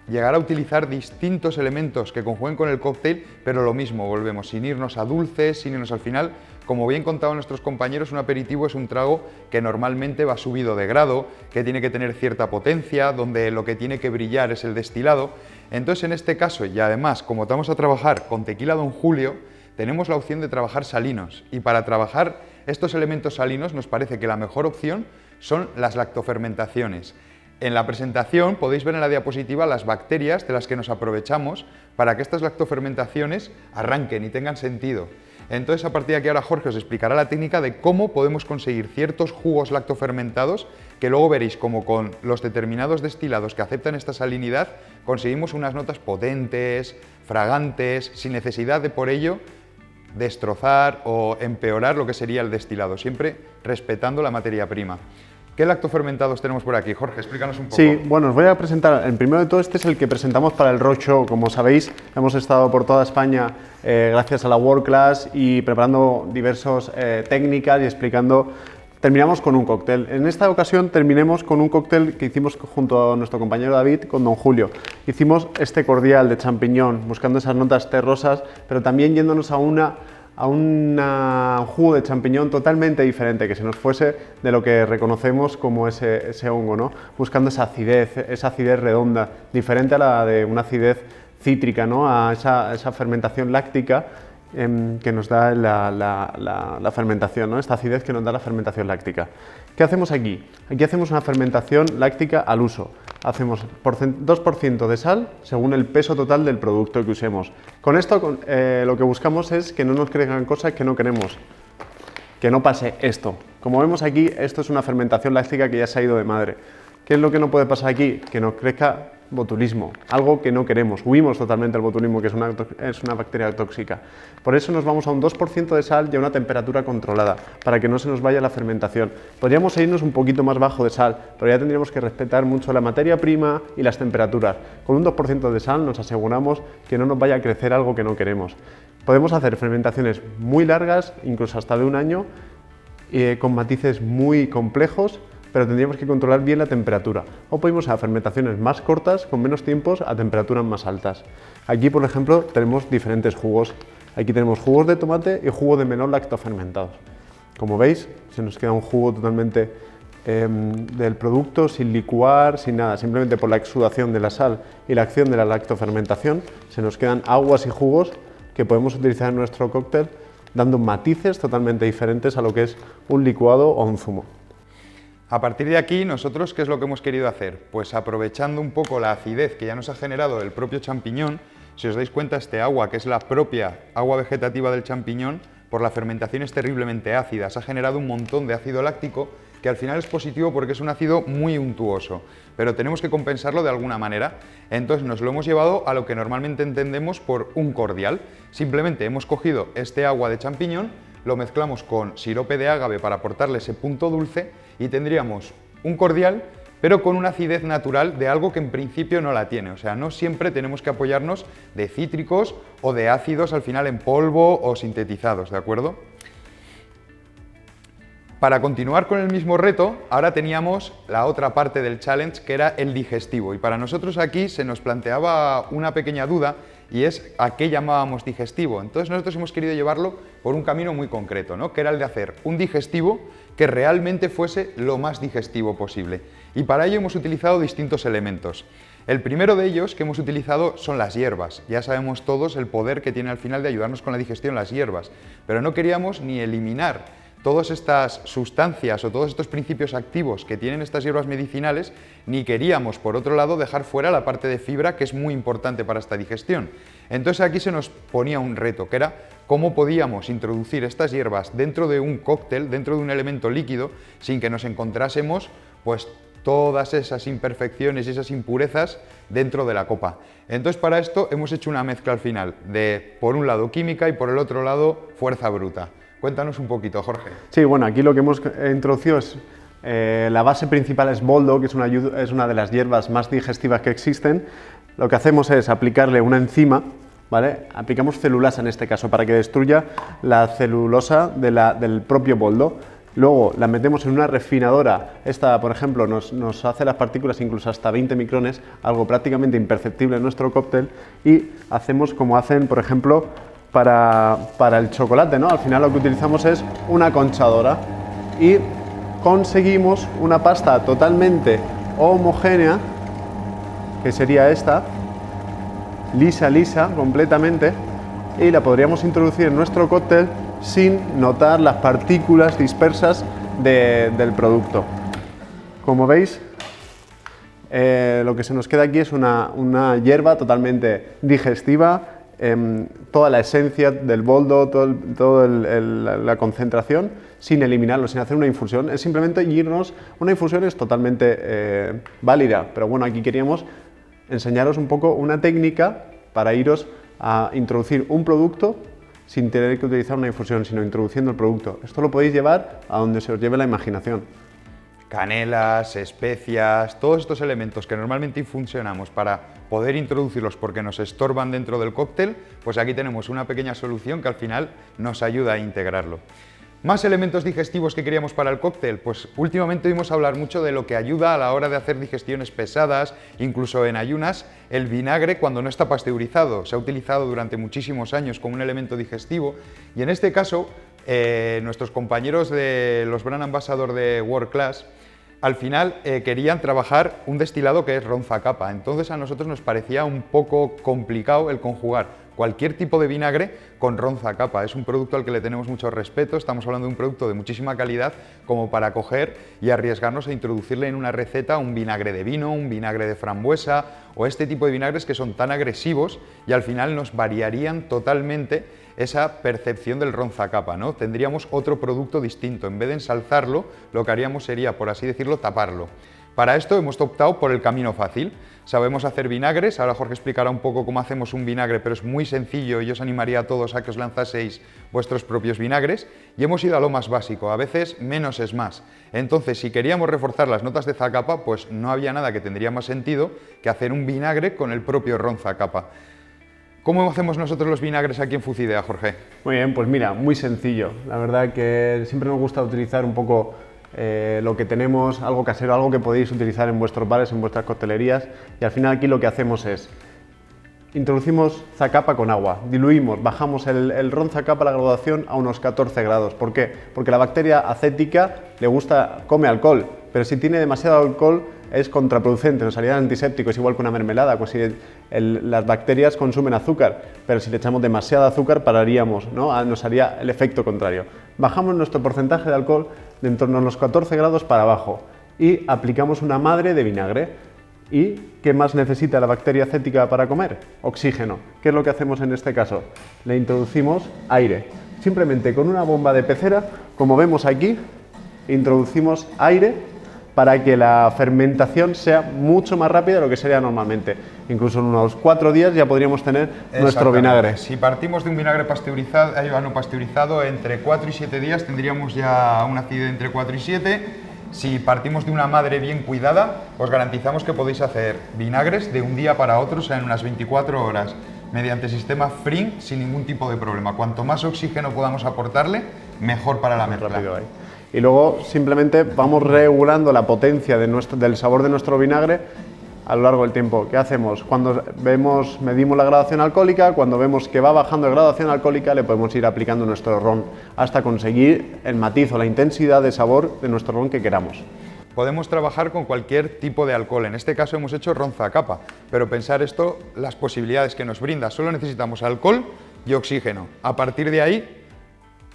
llegar a utilizar distintos elementos que conjuguen con el cóctel, pero lo mismo, volvemos, sin irnos a dulces, sin irnos al final. Como bien contaban nuestros compañeros, un aperitivo es un trago que normalmente va subido de grado, que tiene que tener cierta potencia, donde lo que tiene que brillar es el destilado. Entonces, en este caso, y además, como vamos a trabajar con tequila Don Julio, tenemos la opción de trabajar salinos. Y para trabajar estos elementos salinos nos parece que la mejor opción son las lactofermentaciones. En la presentación podéis ver en la diapositiva las bacterias de las que nos aprovechamos para que estas lactofermentaciones arranquen y tengan sentido. Entonces, a partir de aquí ahora Jorge os explicará la técnica de cómo podemos conseguir ciertos jugos lactofermentados que luego veréis como con los determinados destilados que aceptan esta salinidad conseguimos unas notas potentes, fragantes, sin necesidad de por ello destrozar o empeorar lo que sería el destilado, siempre respetando la materia prima. ¿Qué lactofermentados tenemos por aquí? Jorge, explícanos un poco. Sí, bueno, os voy a presentar, el primero de todo este es el que presentamos para el Roadshow. Como sabéis, hemos estado por toda España gracias a la World Class y preparando diversas técnicas y explicando. Terminamos con un cóctel. En esta ocasión terminemos con un cóctel que hicimos junto a nuestro compañero David, con Don Julio. Hicimos este cordial de champiñón, buscando esas notas terrosas, pero también yéndonos a un jugo de champiñón totalmente diferente, que se nos fuese de lo que reconocemos como ese hongo, ¿no? Buscando esa acidez redonda, diferente a la de una acidez cítrica, ¿no? A esa fermentación láctica que nos da la fermentación, ¿no? Esta acidez que nos da la fermentación láctica. ¿Qué hacemos aquí? Aquí hacemos una fermentación láctica al uso. Hacemos 2% de sal según el peso total del producto que usemos. Con esto lo que buscamos es que no nos crezcan cosas que no queremos, que no pase esto. Como vemos aquí, esto es una fermentación láctica que ya se ha ido de madre. ¿Qué es lo que no puede pasar aquí? Que nos crezca botulismo, algo que no queremos. Huimos totalmente del botulismo, que es una bacteria tóxica. Por eso nos vamos a un 2% de sal y a una temperatura controlada, para que no se nos vaya la fermentación. Podríamos irnos un poquito más bajo de sal, pero ya tendríamos que respetar mucho la materia prima y las temperaturas. Con un 2% de sal nos aseguramos que no nos vaya a crecer algo que no queremos. Podemos hacer fermentaciones muy largas, incluso hasta de un año, con matices muy complejos, pero tendríamos que controlar bien la temperatura. O podemos hacer fermentaciones más cortas, con menos tiempos, a temperaturas más altas. Aquí, por ejemplo, tenemos diferentes jugos. Aquí tenemos jugos de tomate y jugo de melón lactofermentados. Como veis, se nos queda un jugo totalmente del producto, sin licuar, sin nada. Simplemente por la exudación de la sal y la acción de la lactofermentación, se nos quedan aguas y jugos que podemos utilizar en nuestro cóctel, dando matices totalmente diferentes a lo que es un licuado o un zumo. A partir de aquí, nosotros, ¿qué es lo que hemos querido hacer? Pues aprovechando un poco la acidez que ya nos ha generado el propio champiñón, si os dais cuenta, este agua, que es la propia agua vegetativa del champiñón, por la fermentación es terriblemente ácida, se ha generado un montón de ácido láctico, que al final es positivo porque es un ácido muy untuoso, pero tenemos que compensarlo de alguna manera. Entonces nos lo hemos llevado a lo que normalmente entendemos por un cordial. Simplemente hemos cogido este agua de champiñón, lo mezclamos con sirope de ágave para aportarle ese punto dulce y tendríamos un cordial, pero con una acidez natural de algo que en principio no la tiene. O sea, no siempre tenemos que apoyarnos de cítricos o de ácidos al final en polvo o sintetizados, ¿de acuerdo? Para continuar con el mismo reto, ahora teníamos la otra parte del challenge, que era el digestivo. Y para nosotros aquí se nos planteaba una pequeña duda, y es a qué llamábamos digestivo. Entonces nosotros hemos querido llevarlo por un camino muy concreto, ¿no? Que era el de hacer un digestivo que realmente fuese lo más digestivo posible. Y para ello hemos utilizado distintos elementos. El primero de ellos que hemos utilizado son las hierbas. Ya sabemos todos el poder que tiene al final de ayudarnos con la digestión las hierbas, pero no queríamos ni eliminar todas estas sustancias o todos estos principios activos que tienen estas hierbas medicinales, ni queríamos, por otro lado, dejar fuera la parte de fibra, que es muy importante para esta digestión. Entonces aquí se nos ponía un reto, que era cómo podíamos introducir estas hierbas dentro de un cóctel, dentro de un elemento líquido, sin que nos encontrásemos pues todas esas imperfecciones y esas impurezas dentro de la copa. Entonces para esto hemos hecho una mezcla al final de, por un lado, química y por el otro lado, fuerza bruta. Cuéntanos un poquito, Jorge. Sí, bueno, aquí lo que hemos introducido es, la base principal es boldo, que es una de las hierbas más digestivas que existen. Lo que hacemos es aplicarle una enzima, ¿vale? Aplicamos celulasa en este caso, para que destruya la celulosa del propio boldo. Luego la metemos en una refinadora, esta por ejemplo nos hace las partículas incluso hasta 20 micrones, algo prácticamente imperceptible en nuestro cóctel, y hacemos como hacen por ejemplo para el chocolate, ¿no? Al final lo que utilizamos es una conchadora y conseguimos una pasta totalmente homogénea, que sería esta, lisa completamente, y la podríamos introducir en nuestro cóctel sin notar las partículas dispersas del producto. Como veis, lo que se nos queda aquí es una hierba totalmente digestiva, toda la esencia del boldo, toda la concentración, sin eliminarlo, sin hacer una infusión. Es simplemente irnos, una infusión es totalmente válida, pero bueno, aquí queríamos enseñaros un poco una técnica para iros a introducir un producto sin tener que utilizar una infusión, sino introduciendo el producto. Esto lo podéis llevar a donde se os lleve la imaginación. Canelas, especias, todos estos elementos que normalmente infusionamos para poder introducirlos porque nos estorban dentro del cóctel, pues aquí tenemos una pequeña solución que al final nos ayuda a integrarlo. Más elementos digestivos que queríamos para el cóctel, pues últimamente oímos hablar mucho de lo que ayuda a la hora de hacer digestiones pesadas, incluso en ayunas, el vinagre cuando no está pasteurizado. Se ha utilizado durante muchísimos años como un elemento digestivo y en este caso nuestros compañeros de los Brand Ambassador de World Class al final querían trabajar un destilado que es ron Zacapa, entonces a nosotros nos parecía un poco complicado el conjugar cualquier tipo de vinagre con ron Zacapa. Es un producto al que le tenemos mucho respeto, estamos hablando de un producto de muchísima calidad como para coger y arriesgarnos a introducirle en una receta un vinagre de vino, un vinagre de frambuesa o este tipo de vinagres que son tan agresivos y al final nos variarían totalmente esa percepción del ron Zacapa, ¿no? Tendríamos otro producto distinto, en vez de ensalzarlo, lo que haríamos sería, por así decirlo, taparlo. Para esto hemos optado por el camino fácil. Sabemos hacer vinagres, ahora Jorge explicará un poco cómo hacemos un vinagre, pero es muy sencillo y yo os animaría a todos a que os lanzaseis vuestros propios vinagres. Y hemos ido a lo más básico, a veces menos es más. Entonces, si queríamos reforzar las notas de Zacapa, pues no había nada que tendría más sentido que hacer un vinagre con el propio ron Zacapa. ¿Cómo hacemos nosotros los vinagres aquí en Fucidea, Jorge? Muy bien, pues mira, muy sencillo. La verdad que siempre nos gusta utilizar un poco lo que tenemos, algo casero, algo que podéis utilizar en vuestros bares, en vuestras coctelerías, y al final aquí lo que hacemos es introducimos Zacapa con agua, diluimos, bajamos el ron Zacapa a la graduación a unos 14 grados. ¿Por qué? Porque la bacteria acética le gusta, come alcohol, pero si tiene demasiado alcohol es contraproducente, nos haría antiséptico, es igual que una mermelada, pues si las bacterias consumen azúcar, pero si le echamos demasiado azúcar pararíamos, ¿no? Nos haría el efecto contrario. Bajamos nuestro porcentaje de alcohol de en torno a los 14 grados para abajo y aplicamos una madre de vinagre. ¿Y qué más necesita la bacteria acética para comer? Oxígeno. ¿Qué es lo que hacemos en este caso? Le introducimos aire. Simplemente con una bomba de pecera, como vemos aquí, introducimos aire para que la fermentación sea mucho más rápida de lo que sería normalmente. Incluso en unos 4 días ya podríamos tener nuestro vinagre. Si partimos de un vinagre pasteurizado, no pasteurizado, entre 4 y 7 días tendríamos ya una acidez entre 4 y 7. Si partimos de una madre bien cuidada, os garantizamos que podéis hacer vinagres de un día para otro, o sea, en unas 24 horas, mediante sistema Fring, sin ningún tipo de problema. Cuanto más oxígeno podamos aportarle, mejor para la mezcla. Y luego simplemente vamos regulando la potencia del sabor de nuestro vinagre a lo largo del tiempo. ¿Qué hacemos? Cuando medimos la graduación alcohólica, cuando vemos que va bajando de graduación alcohólica, le podemos ir aplicando nuestro ron hasta conseguir el matiz o la intensidad de sabor de nuestro ron que queramos. Podemos trabajar con cualquier tipo de alcohol, en este caso hemos hecho ron Zacapa, pero pensar esto, las posibilidades que nos brinda, solo necesitamos alcohol y oxígeno. A partir de ahí,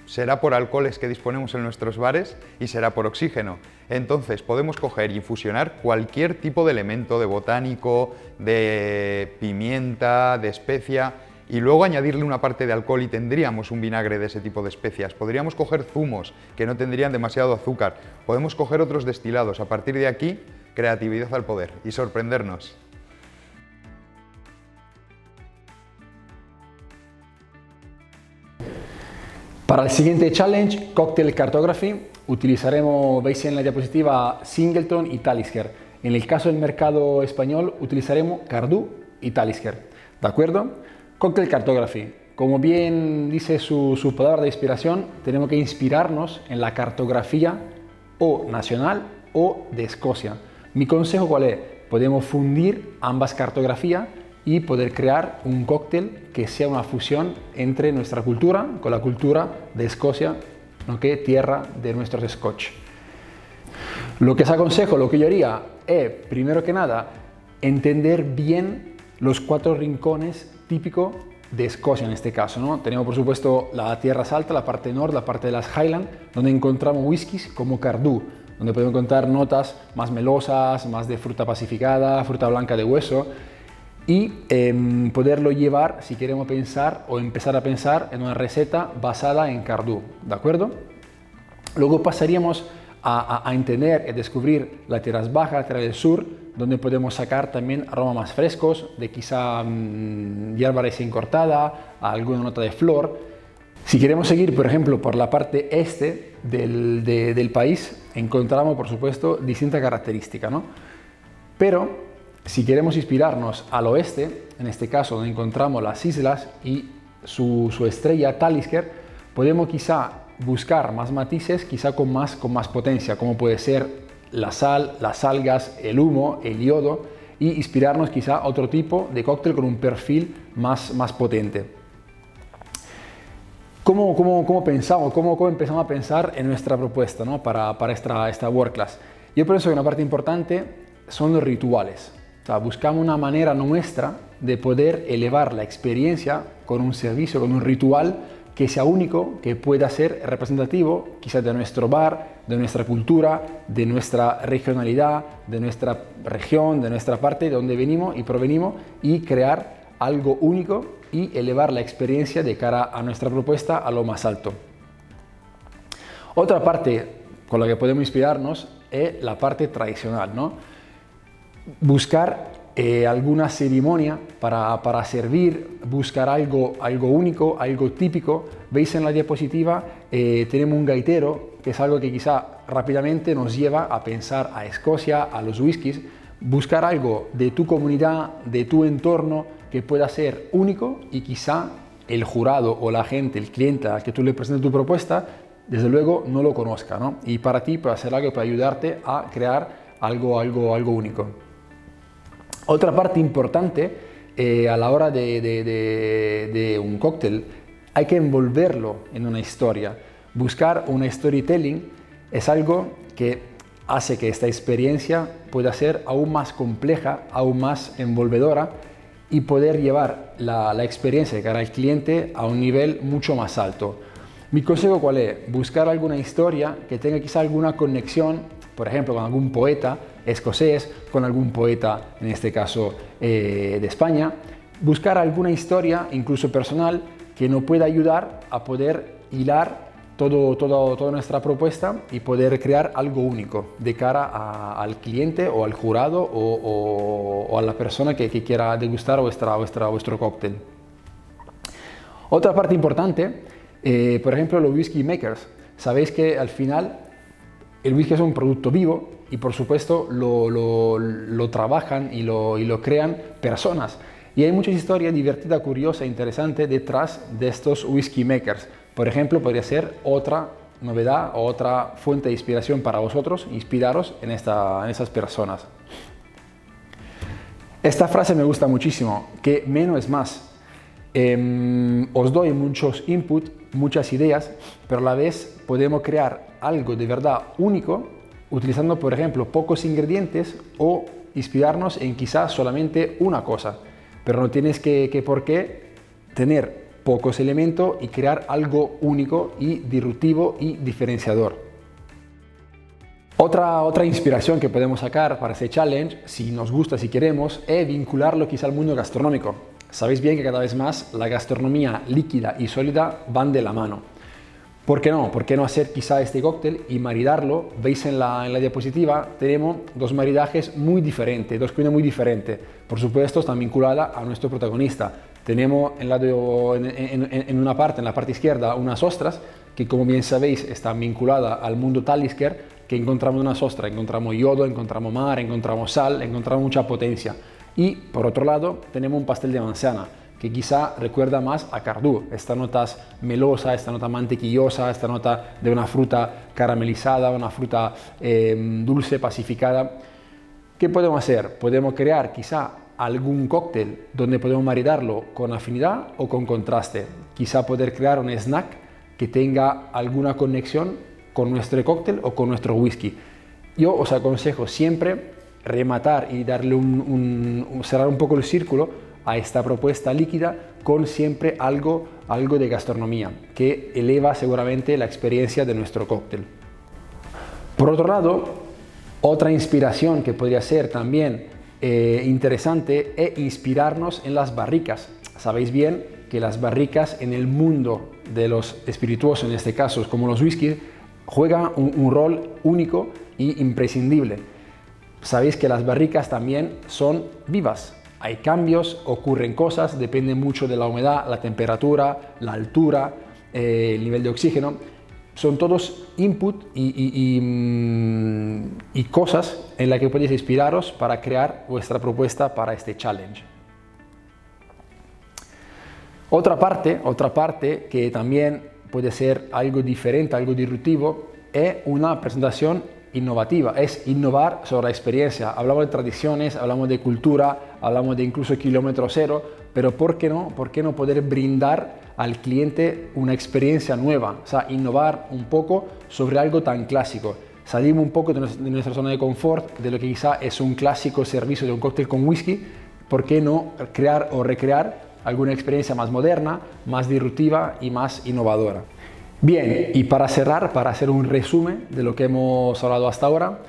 será por alcoholes que disponemos en nuestros bares y será por oxígeno. Entonces podemos coger y infusionar cualquier tipo de elemento, de botánico, de pimienta, de especia, y luego añadirle una parte de alcohol y tendríamos un vinagre de ese tipo de especias. Podríamos coger zumos que no tendrían demasiado azúcar, podemos coger otros destilados. A partir de aquí, creatividad al poder y sorprendernos. Para el siguiente challenge, Cocktail Cartography, utilizaremos, veis en la diapositiva, Singleton y Talisker. En el caso del mercado español, utilizaremos Cardú y Talisker. ¿De acuerdo? Cocktail Cartography. Como bien dice su palabra de inspiración, tenemos que inspirarnos en la cartografía o nacional o de Escocia. Mi consejo, ¿cuál es? Podemos fundir ambas cartografías y poder crear un cóctel que sea una fusión entre nuestra cultura con la cultura de Escocia, ¿no? Que tierra de nuestros scotch. Lo que os aconsejo, lo que yo haría es, primero que nada, entender bien los 4 rincones típicos de Escocia en este caso, ¿no? Tenemos por supuesto la Tierra Alta, la parte norte, la parte de las Highlands, donde encontramos whiskies como Cardú, donde podemos encontrar notas más melosas, más de fruta pacificada, fruta blanca de hueso, y poderlo llevar si queremos pensar o empezar a pensar en una receta basada en Cardú, ¿de acuerdo? Luego pasaríamos a entender y descubrir la Tierras Bajas, la Tierra del Sur, donde podemos sacar también aromas más frescos, de quizá hierba recién cortada, alguna nota de flor. Si queremos seguir, por ejemplo, por la parte este del país, encontramos, por supuesto, distintas características, ¿no? Pero si queremos inspirarnos al oeste, en este caso donde encontramos las islas y su estrella Talisker, podemos quizá buscar más matices, quizá con más potencia, como puede ser la sal, las algas, el humo, el yodo, y inspirarnos quizá a otro tipo de cóctel con un perfil más potente. ¿Cómo pensamos, cómo empezamos a pensar en nuestra propuesta, ¿no? para esta World Class? Yo pienso que una parte importante son los rituales. O sea, buscamos una manera nuestra de poder elevar la experiencia con un servicio, con un ritual que sea único, que pueda ser representativo quizás de nuestro bar, de nuestra cultura, de nuestra regionalidad, de nuestra región, de nuestra parte de donde venimos y provenimos, y crear algo único y elevar la experiencia de cara a nuestra propuesta a lo más alto. Otra parte con la que podemos inspirarnos es la parte tradicional, ¿no? Buscar alguna ceremonia para servir, buscar algo único, algo típico. Veis en la diapositiva, tenemos un gaitero, que es algo que quizá rápidamente nos lleva a pensar a Escocia, a los whiskies. Buscar algo de tu comunidad, de tu entorno, que pueda ser único y quizá el jurado o la gente, el cliente al que tú le presentes tu propuesta, desde luego no lo conozca, ¿no? Y para ti puede ser algo para ayudarte a crear algo único. Otra parte importante a la hora de un cóctel, hay que envolverlo en una historia. Buscar una storytelling es algo que hace que esta experiencia pueda ser aún más compleja, aún más envolvedora, y poder llevar la experiencia de cara al cliente a un nivel mucho más alto. Mi consejo, ¿cuál es? Buscar alguna historia que tenga quizá alguna conexión, por ejemplo, con algún poeta escocés, con algún poeta, en este caso, de España. Buscar alguna historia, incluso personal, que nos pueda ayudar a poder hilar toda nuestra propuesta y poder crear algo único de cara al cliente o al jurado o a la persona que quiera degustar vuestro cóctel. Otra parte importante, por ejemplo, los whisky makers. Sabéis que al final el whisky es un producto vivo y por supuesto lo trabajan y lo crean personas. Y hay muchas historias divertidas, curiosas e interesantes detrás de estos whisky makers. Por ejemplo, podría ser otra novedad o otra fuente de inspiración para vosotros, inspiraros en esas personas. Esta frase me gusta muchísimo, que menos es más. Os doy muchos inputs, muchas ideas, pero a la vez podemos crear algo de verdad único utilizando, por ejemplo, pocos ingredientes o inspirarnos en quizás solamente una cosa. Pero no tienes por qué tener pocos elementos y crear algo único y disruptivo y diferenciador. Otra inspiración que podemos sacar para este challenge, si nos gusta, si queremos, es vincularlo quizá al mundo gastronómico. Sabéis bien que cada vez más la gastronomía líquida y sólida van de la mano. ¿Por qué no? ¿Por qué no hacer quizá este cóctel y maridarlo? Veis en la diapositiva, tenemos dos maridajes muy diferentes, dos comidas muy diferentes. Por supuesto, están vinculadas a nuestro protagonista. Tenemos en la parte izquierda, unas ostras, que como bien sabéis, están vinculadas al mundo Talisker, que encontramos unas ostras, encontramos yodo, encontramos mar, encontramos sal, encontramos mucha potencia. Y por otro lado, tenemos un pastel de manzana, que quizá recuerda más a Cardú, esta nota melosa, esta nota mantequillosa, esta nota de una fruta caramelizada, una fruta dulce, pacificada. ¿Qué podemos hacer? Podemos crear quizá algún cóctel donde podemos maridarlo con afinidad o con contraste. Quizá poder crear un snack que tenga alguna conexión con nuestro cóctel o con nuestro whisky. Yo os aconsejo siempre rematar y darle cerrar un poco el círculo a esta propuesta líquida con siempre algo de gastronomía que eleva seguramente la experiencia de nuestro cóctel. Por otro lado, otra inspiración que podría ser también interesante es inspirarnos en las barricas. Sabéis bien que las barricas en el mundo de los espirituosos, en este caso como los whisky, juegan un rol único y imprescindible. Sabéis que las barricas también son vivas. Hay cambios, ocurren cosas, depende mucho de la humedad, la temperatura, la altura, el nivel de oxígeno. Son todos input y cosas en las que podéis inspiraros para crear vuestra propuesta para este challenge. Otra parte que también puede ser algo diferente, algo disruptivo, es una presentación innovativa, es innovar sobre la experiencia. Hablamos de tradiciones, hablamos de cultura, hablamos de incluso kilómetro cero, pero ¿por qué no poder brindar al cliente una experiencia nueva? O sea, innovar un poco sobre algo tan clásico. Salimos un poco de nuestra zona de confort, de lo que quizá es un clásico servicio de un cóctel con whisky. ¿Por qué no crear o recrear alguna experiencia más moderna, más disruptiva y más innovadora? Bien, y para cerrar, para hacer un resumen de lo que hemos hablado hasta ahora,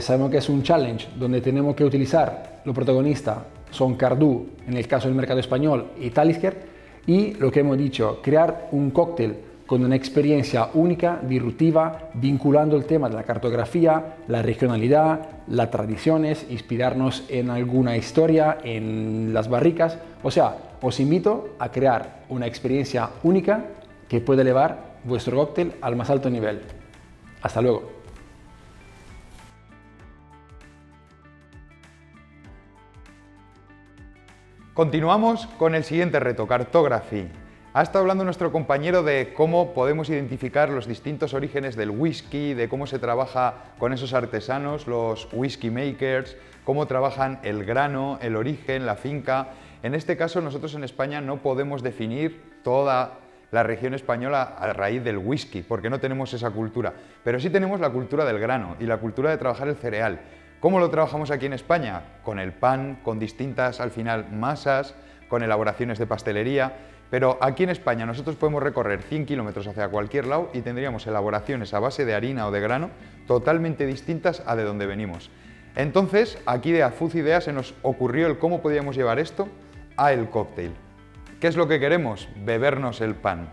sabemos que es un challenge donde tenemos que utilizar, los protagonistas son Cardú, en el caso del mercado español, y Talisker, y lo que hemos dicho, crear un cóctel con una experiencia única, disruptiva, vinculando el tema de la cartografía, la regionalidad, las tradiciones, inspirarnos en alguna historia, en las barricas. O sea, os invito a crear una experiencia única que puede elevar vuestro cóctel al más alto nivel. Hasta luego. Continuamos con el siguiente reto, Cartography. Ha estado hablando nuestro compañero de cómo podemos identificar los distintos orígenes del whisky, de cómo se trabaja con esos artesanos, los whisky makers, cómo trabajan el grano, el origen, la finca. En este caso, nosotros en España no podemos definir toda la región española a raíz del whisky, porque no tenemos esa cultura, pero sí tenemos la cultura del grano y la cultura de trabajar el cereal. ¿Cómo lo trabajamos aquí en España? Con el pan, con distintas, al final, masas, con elaboraciones de pastelería, pero aquí en España nosotros podemos recorrer 100 kilómetros hacia cualquier lado y tendríamos elaboraciones a base de harina o de grano totalmente distintas a de donde venimos. Entonces, aquí de Azuz Idea se nos ocurrió el cómo podíamos llevar esto a el cóctel. ¿Qué es lo que queremos? Bebernos el pan.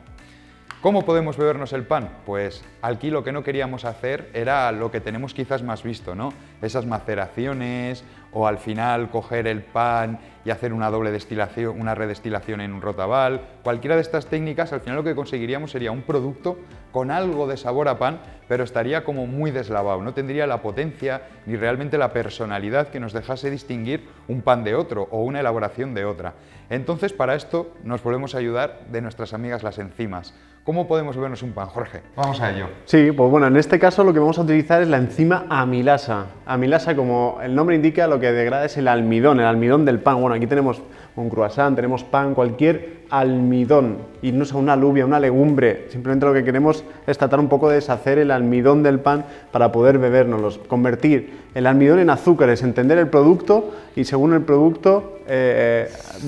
¿Cómo podemos bebernos el pan? Pues aquí lo que no queríamos hacer era lo que tenemos quizás más visto, ¿no? Esas maceraciones o al final coger el pan y hacer una doble destilación, una redestilación en un rotabal. Cualquiera de estas técnicas, al final lo que conseguiríamos sería un producto con algo de sabor a pan, pero estaría como muy deslavado, no tendría la potencia ni realmente la personalidad que nos dejase distinguir un pan de otro o una elaboración de otra. Entonces, para esto nos podemos ayudar de nuestras amigas las enzimas. ¿Cómo podemos bebernos un pan, Jorge? Vamos a ello. Sí, pues bueno, en este caso lo que vamos a utilizar es la enzima amilasa. Amilasa, como el nombre indica, lo que degrada es el almidón del pan. Bueno, aquí tenemos un croissant, tenemos pan, cualquier almidón, y no es una alubia, una legumbre. Simplemente lo que queremos es tratar un poco de deshacer el almidón del pan para poder bebérnoslos, convertir el almidón en azúcares, entender el producto y según el producto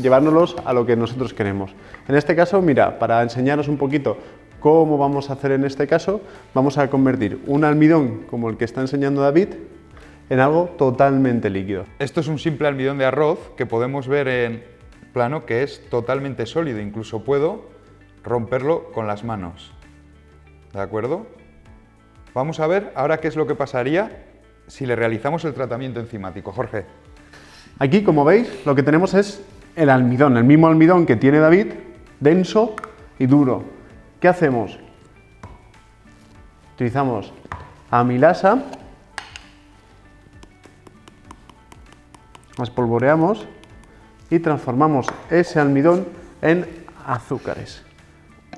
llevárnoslos a lo que nosotros queremos. En este caso, mira, para enseñaros un poquito cómo vamos a hacer en este caso, vamos a convertir un almidón como el que está enseñando David en algo totalmente líquido. Esto es un simple almidón de arroz que podemos ver en plano que es totalmente sólido, incluso puedo romperlo con las manos. ¿De acuerdo? Vamos a ver ahora qué es lo que pasaría si le realizamos el tratamiento enzimático. Jorge. Aquí, como veis, lo que tenemos es el almidón, el mismo almidón que tiene David, denso y duro. ¿Qué hacemos? Utilizamos amilasa, espolvoreamos y transformamos ese almidón en azúcares.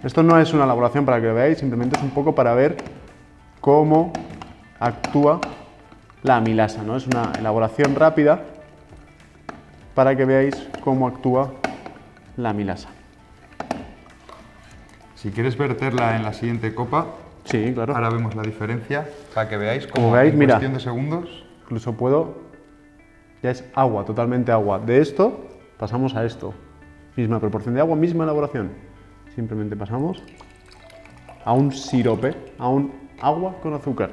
Esto no es una elaboración para que lo veáis, simplemente es un poco para ver cómo actúa la amilasa, ¿no? Es una elaboración rápida para que veáis cómo actúa la amilasa. Si quieres verterla en la siguiente copa, sí, claro. Ahora vemos la diferencia para que veáis cómo como veis, en mira, cuestión de segundos. Incluso puedo, ya es agua, totalmente agua. De esto pasamos a esto, misma proporción de agua, misma elaboración. Simplemente pasamos a un sirope, a un agua con azúcar.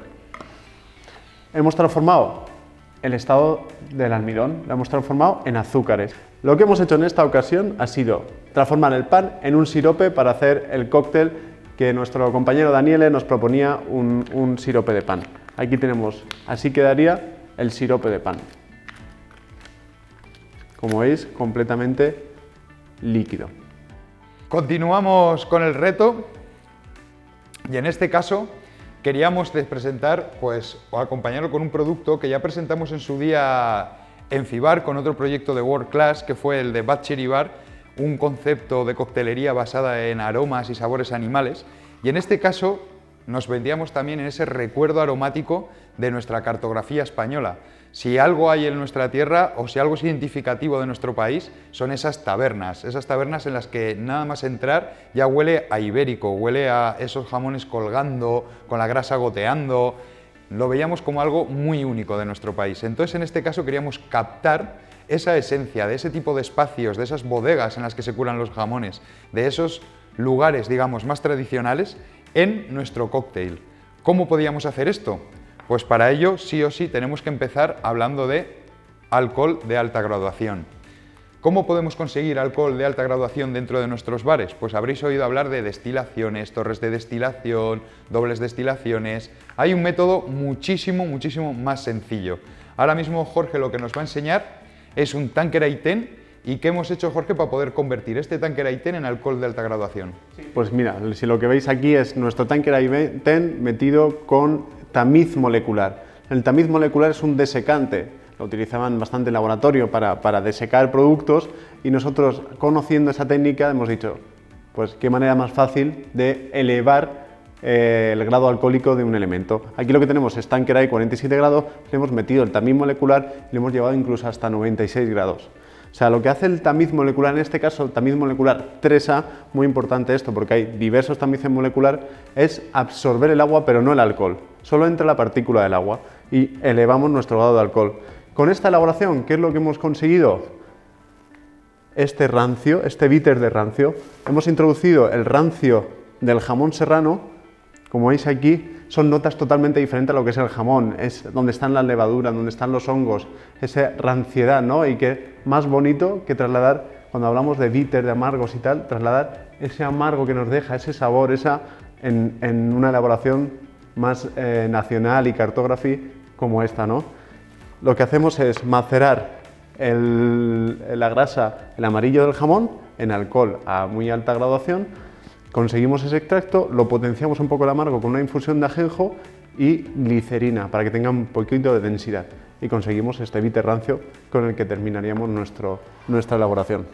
hemos transformado el estado del almidón, lo hemos transformado en azúcares. Lo que hemos hecho en esta ocasión ha sido transformar el pan en un sirope para hacer el cóctel que nuestro compañero Daniele nos proponía, un sirope de pan. Aquí tenemos, así quedaría el sirope de pan. Como veis, completamente líquido. Continuamos con el reto y en este caso queríamos presentar, pues, o acompañarlo con un producto que ya presentamos en su día en FIBAR con otro proyecto de World Class, que fue el de Bad Cherry Bar, un concepto de coctelería basada en aromas y sabores animales. Y en este caso nos vendíamos también en ese recuerdo aromático de nuestra cartografía española. Si algo hay en nuestra tierra o si algo es identificativo de nuestro país, son esas tabernas en las que nada más entrar ya huele a ibérico, huele a esos jamones colgando, con la grasa goteando. Lo veíamos como algo muy único de nuestro país. Entonces, en este caso queríamos captar esa esencia de ese tipo de espacios, de esas bodegas en las que se curan los jamones, de esos lugares, digamos, más tradicionales en nuestro cóctel. ¿Cómo podíamos hacer esto? Pues para ello, sí o sí, tenemos que empezar hablando de alcohol de alta graduación. ¿Cómo podemos conseguir alcohol de alta graduación dentro de nuestros bares? Pues habréis oído hablar de destilaciones, torres de destilación, dobles destilaciones. Hay un método muchísimo más sencillo. Ahora mismo Jorge lo que nos va a enseñar es un Tanqueray 10. ¿Y qué hemos hecho, Jorge, para poder convertir este Tanqueray 10 en alcohol de alta graduación? Pues mira, si lo que veis aquí es nuestro Tanqueray 10 metido con tamiz molecular. El tamiz molecular es un desecante, lo utilizaban bastante en laboratorio para desecar productos y nosotros, conociendo esa técnica, hemos dicho, pues qué manera más fácil de elevar el grado alcohólico de un elemento. Aquí lo que tenemos es Tanqueray 47 grados, le hemos metido el tamiz molecular y le hemos llevado incluso hasta 96 grados. O sea, lo que hace el tamiz molecular, en este caso el tamiz molecular 3A, muy importante esto porque hay diversos tamices moleculares, es absorber el agua pero no el alcohol. Solo entra la partícula del agua y elevamos nuestro grado de alcohol. Con esta elaboración, ¿qué es lo que hemos conseguido? Este rancio, este bitter de rancio. Hemos introducido el rancio del jamón serrano. Como veis aquí, son notas totalmente diferentes a lo que es el jamón, es donde están las levaduras, donde están los hongos, esa ranciedad, ¿no? Y que más bonito que trasladar, cuando hablamos de bitter, de amargos y tal, trasladar ese amargo que nos deja, ese sabor, en una elaboración más nacional y cartography como esta, ¿no? Lo que hacemos es macerar la grasa, el amarillo del jamón, en alcohol a muy alta graduación. Conseguimos ese extracto, lo potenciamos un poco el amargo con una infusión de ajenjo y glicerina para que tenga un poquito de densidad y conseguimos este bitter rancio con el que terminaríamos nuestra elaboración.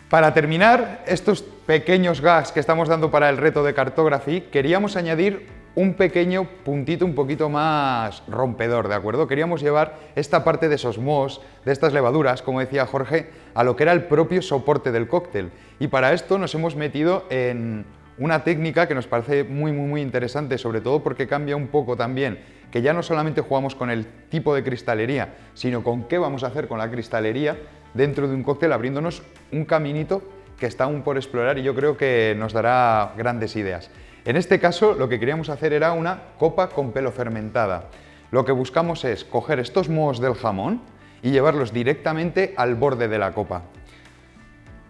Para terminar estos pequeños gags que estamos dando para el reto de Cartography, queríamos añadir un pequeño puntito un poquito más rompedor, ¿de acuerdo? Queríamos llevar esta parte de esos mohos, de estas levaduras, como decía Jorge, a lo que era el propio soporte del cóctel. Y para esto nos hemos metido en una técnica que nos parece muy interesante, sobre todo porque cambia un poco también, que ya no solamente jugamos con el tipo de cristalería, sino con qué vamos a hacer con la cristalería dentro de un cóctel, abriéndonos un caminito que está aún por explorar y yo creo que nos dará grandes ideas. En este caso, lo que queríamos hacer era una copa con pelo fermentada. Lo que buscamos es coger estos mohos del jamón y llevarlos directamente al borde de la copa.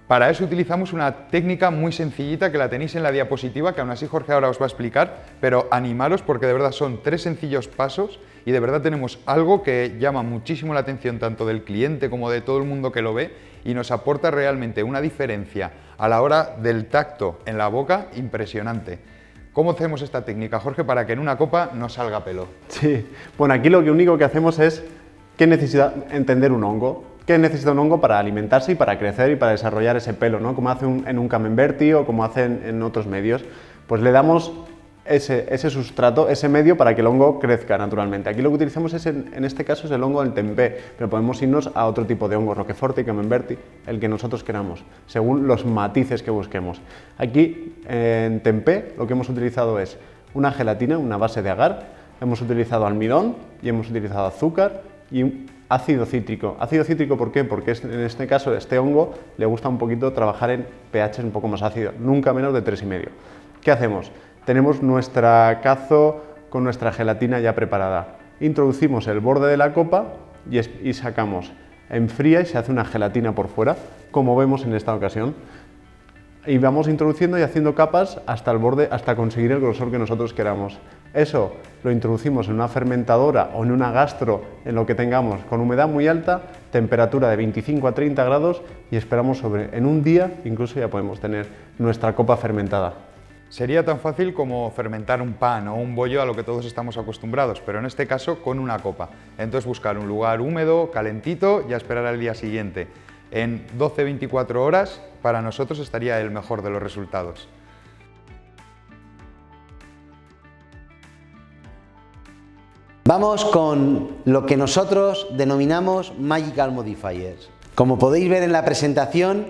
Para eso utilizamos una técnica muy sencillita que la tenéis en la diapositiva, que aún así Jorge ahora os va a explicar, pero animaros porque de verdad son 3 sencillos pasos y de verdad tenemos algo que llama muchísimo la atención tanto del cliente como de todo el mundo que lo ve y nos aporta realmente una diferencia a la hora del tacto en la boca impresionante. ¿Cómo hacemos esta técnica, Jorge, para que en una copa no salga pelo? Sí, bueno, aquí lo único que hacemos es qué necesita entender un hongo. ¿Qué necesita un hongo para alimentarse y para crecer y para desarrollar ese pelo, ¿no? Como hace en un camembert o como hacen en otros medios. Pues le damos ese sustrato, ese medio para que el hongo crezca naturalmente. Aquí lo que utilizamos en este caso es el hongo del tempé, pero podemos irnos a otro tipo de hongos, roquefort y camembert, el que nosotros queramos, según los matices que busquemos. Aquí en tempé lo que hemos utilizado es una gelatina, una base de agar, hemos utilizado almidón y hemos utilizado azúcar y ácido cítrico. ¿Ácido cítrico por qué? Porque en este caso este hongo le gusta un poquito trabajar en pH un poco más ácido, nunca menos de 3,5. ¿Qué hacemos? Tenemos nuestra cazo con nuestra gelatina ya preparada. Introducimos el borde de la copa y sacamos. Enfría y se hace una gelatina por fuera, como vemos en esta ocasión. Y vamos introduciendo y haciendo capas hasta el borde, hasta conseguir el grosor que nosotros queramos. Eso lo introducimos en una fermentadora o en una gastro, en lo que tengamos, con humedad muy alta, temperatura de 25 a 30 grados y esperamos en un día incluso ya podemos tener nuestra copa fermentada. Sería tan fácil como fermentar un pan o un bollo a lo que todos estamos acostumbrados, pero en este caso con una copa. Entonces buscar un lugar húmedo, calentito y a esperar al día siguiente. En 12-24 horas para nosotros estaría el mejor de los resultados. Vamos con lo que nosotros denominamos Magical Modifiers. Como podéis ver en la presentación,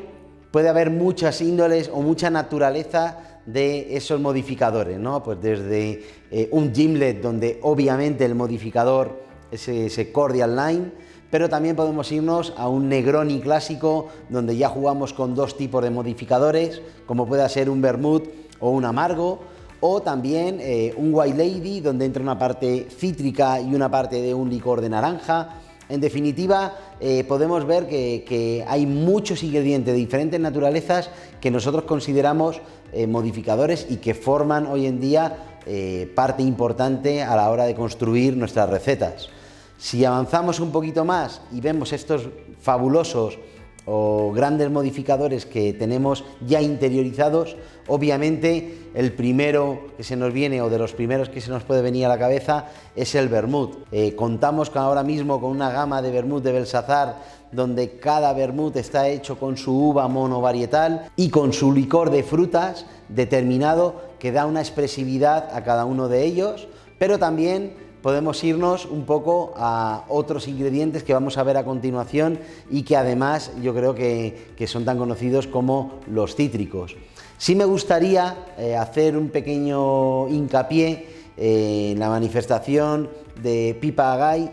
puede haber muchas índoles o mucha naturaleza de esos modificadores, ¿no? Pues desde un gimlet donde obviamente el modificador es ese Cordial Lime, pero también podemos irnos a un Negroni clásico donde ya jugamos con dos tipos de modificadores, como pueda ser un Vermouth o un Amargo, o también un White Lady donde entra una parte cítrica y una parte de un licor de naranja. En definitiva, podemos ver que hay muchos ingredientes de diferentes naturalezas que nosotros consideramos modificadores y que forman hoy en día parte importante a la hora de construir nuestras recetas. Si avanzamos un poquito más y vemos estos fabulosos o grandes modificadores que tenemos ya interiorizados, obviamente el primero que se nos viene o de los primeros que se nos puede venir a la cabeza es el Vermouth. Contamos ahora mismo con una gama de Vermouth de Belsazar donde cada Vermouth está hecho con su uva monovarietal y con su licor de frutas determinado que da una expresividad a cada uno de ellos, pero también podemos irnos un poco a otros ingredientes que vamos a ver a continuación y que además yo creo que son tan conocidos como los cítricos. Sí me gustaría hacer un pequeño hincapié en la manifestación de Pippa Agay.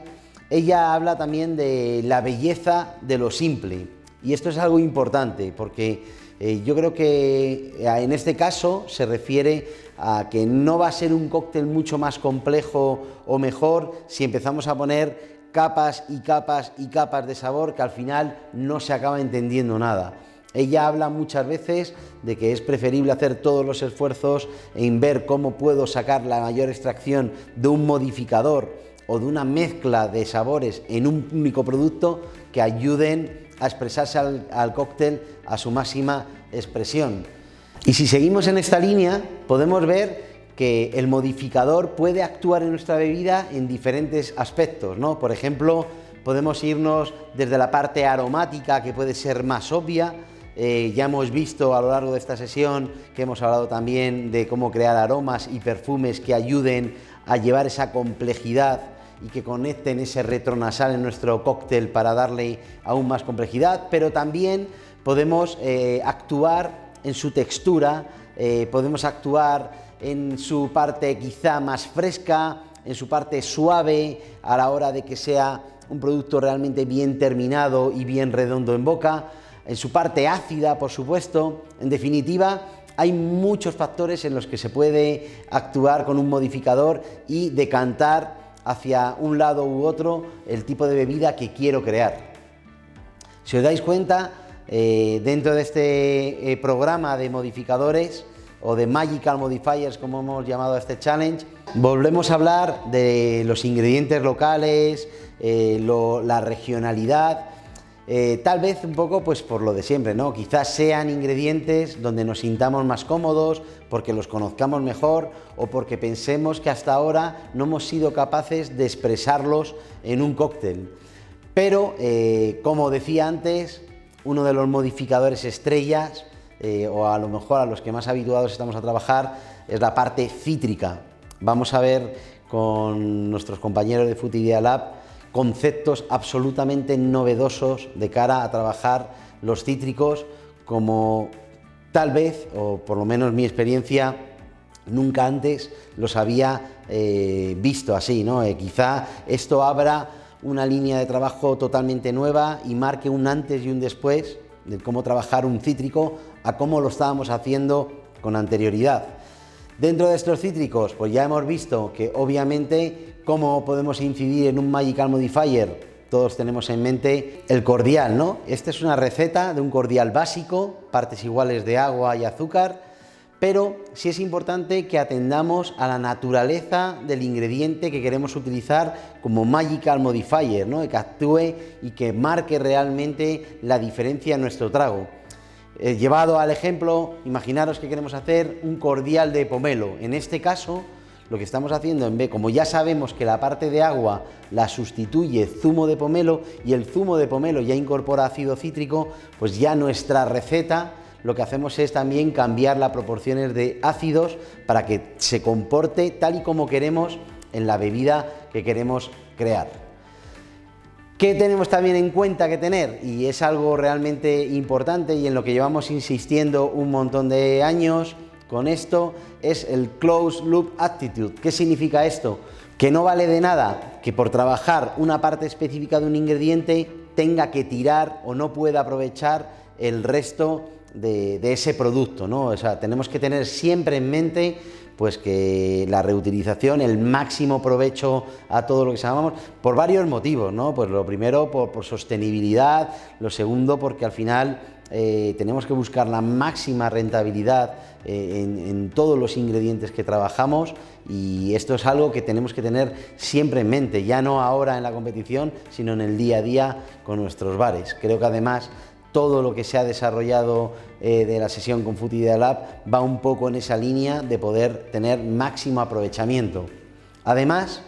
Ella habla también de la belleza de lo simple y esto es algo importante porque yo creo que en este caso se refiere a que no va a ser un cóctel mucho más complejo o mejor si empezamos a poner capas y capas y capas de sabor que al final no se acaba entendiendo nada. Ella habla muchas veces de que es preferible hacer todos los esfuerzos en ver cómo puedo sacar la mayor extracción de un modificador o de una mezcla de sabores en un único producto que ayuden a expresarse al cóctel a su máxima expresión. Y si seguimos en esta línea, podemos ver que el modificador puede actuar en nuestra bebida en diferentes aspectos, ¿no? Por ejemplo, podemos irnos desde la parte aromática, que puede ser más obvia. Ya hemos visto a lo largo de esta sesión que hemos hablado también de cómo crear aromas y perfumes que ayuden a llevar esa complejidad y que conecten ese retronasal en nuestro cóctel para darle aún más complejidad, pero también podemos actuar en su textura, podemos actuar en su parte quizá más fresca, en su parte suave a la hora de que sea un producto realmente bien terminado y bien redondo en boca, en su parte ácida, por supuesto. En definitiva, hay muchos factores en los que se puede actuar con un modificador y decantar hacia un lado u otro el tipo de bebida que quiero crear. Si os dais cuenta, dentro de este programa de modificadores o de Magical Modifiers, como hemos llamado a este challenge, volvemos a hablar de los ingredientes locales, la regionalidad, tal vez un poco pues por lo de siempre, ¿no? Quizás sean ingredientes donde nos sintamos más cómodos, porque los conozcamos mejor o porque pensemos que hasta ahora no hemos sido capaces de expresarlos en un cóctel. Pero, como decía antes, uno de los modificadores estrellas, o a lo mejor a los que más habituados estamos a trabajar, es la parte cítrica. Vamos a ver con nuestros compañeros de Food Idea Lab conceptos absolutamente novedosos de cara a trabajar los cítricos como tal vez, o por lo menos mi experiencia, nunca antes los había visto así, ¿no? Quizá esto abra una línea de trabajo totalmente nueva y marque un antes y un después de cómo trabajar un cítrico a cómo lo estábamos haciendo con anterioridad. Dentro de estos cítricos, pues ya hemos visto que obviamente cómo podemos incidir en un Magical Modifier. Todos tenemos en mente el cordial, ¿no? Esta es una receta de un cordial básico, partes iguales de agua y azúcar, pero sí es importante que atendamos a la naturaleza del ingrediente que queremos utilizar como Magical Modifier, ¿no? Que actúe y que marque realmente la diferencia en nuestro trago. Llevado al ejemplo, imaginaros que queremos hacer un cordial de pomelo. En este caso, lo que estamos haciendo, como ya sabemos que la parte de agua la sustituye zumo de pomelo y el zumo de pomelo ya incorpora ácido cítrico, pues ya nuestra receta lo que hacemos es también cambiar las proporciones de ácidos para que se comporte tal y como queremos en la bebida que queremos crear. ¿Qué tenemos también en cuenta que tener? Y es algo realmente importante y en lo que llevamos insistiendo un montón de años con esto, es el Closed Loop Attitude. ¿Qué significa esto? Que no vale de nada que por trabajar una parte específica de un ingrediente tenga que tirar o no pueda aprovechar el resto de ese producto, ¿no? O sea, tenemos que tener siempre en mente pues que la reutilización, el máximo provecho a todo lo que llamamos, por varios motivos, ¿no? Pues lo primero por sostenibilidad, lo segundo porque al final tenemos que buscar la máxima rentabilidad en todos los ingredientes que trabajamos y esto es algo que tenemos que tener siempre en mente, ya no ahora en la competición, sino en el día a día con nuestros bares. Creo que además todo lo que se ha desarrollado de la sesión con Food Idea Lab va un poco en esa línea de poder tener máximo aprovechamiento. Además,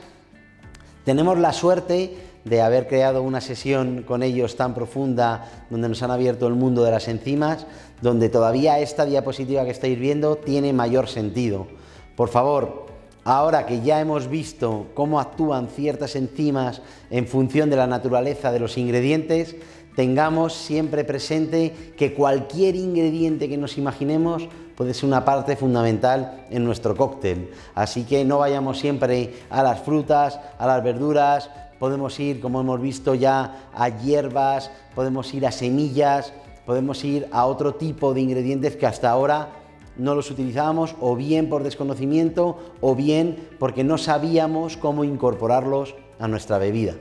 tenemos la suerte de haber creado una sesión con ellos tan profunda, donde nos han abierto el mundo de las enzimas, donde todavía esta diapositiva que estáis viendo tiene mayor sentido. Por favor, ahora que ya hemos visto cómo actúan ciertas enzimas en función de la naturaleza de los ingredientes, tengamos siempre presente que cualquier ingrediente que nos imaginemos puede ser una parte fundamental en nuestro cóctel. Así que no vayamos siempre a las frutas, a las verduras, podemos ir, como hemos visto ya, a hierbas, podemos ir a semillas, podemos ir a otro tipo de ingredientes que hasta ahora no los utilizábamos o bien por desconocimiento o bien porque no sabíamos cómo incorporarlos a nuestra bebida.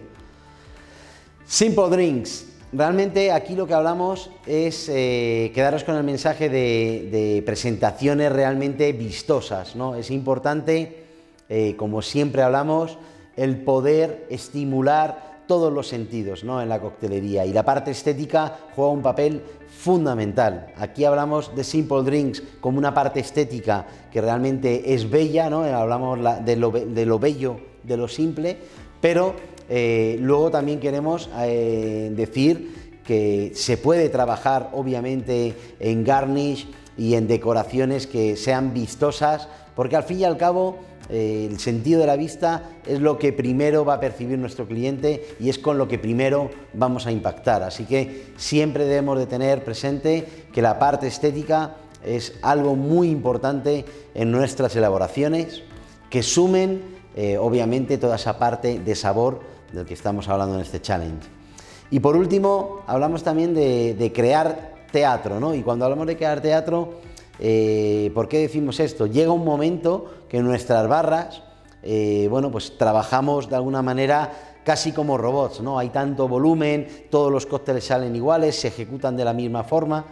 Simple Drinks. Realmente aquí lo que hablamos es quedaros con el mensaje de presentaciones realmente vistosas, ¿no? Es importante, como siempre hablamos, el poder estimular todos los sentidos, ¿no? En la coctelería, y la parte estética juega un papel fundamental. Aquí hablamos de Simple Drinks como una parte estética que realmente es bella, ¿no? Hablamos de lo bello, de lo simple, pero luego también queremos decir que se puede trabajar obviamente en garnish y en decoraciones que sean vistosas, porque al fin y al cabo el sentido de la vista es lo que primero va a percibir nuestro cliente y es con lo que primero vamos a impactar. Así que siempre debemos de tener presente que la parte estética es algo muy importante en nuestras elaboraciones, que sumen obviamente toda esa parte de sabor del que estamos hablando en este challenge. Y por último, hablamos también de crear teatro, ¿no? Y cuando hablamos de crear teatro, ¿por qué decimos esto? Llega un momento que en nuestras barras, bueno, pues trabajamos de alguna manera casi como robots, ¿no? Hay tanto volumen, todos los cócteles salen iguales, se ejecutan de la misma forma.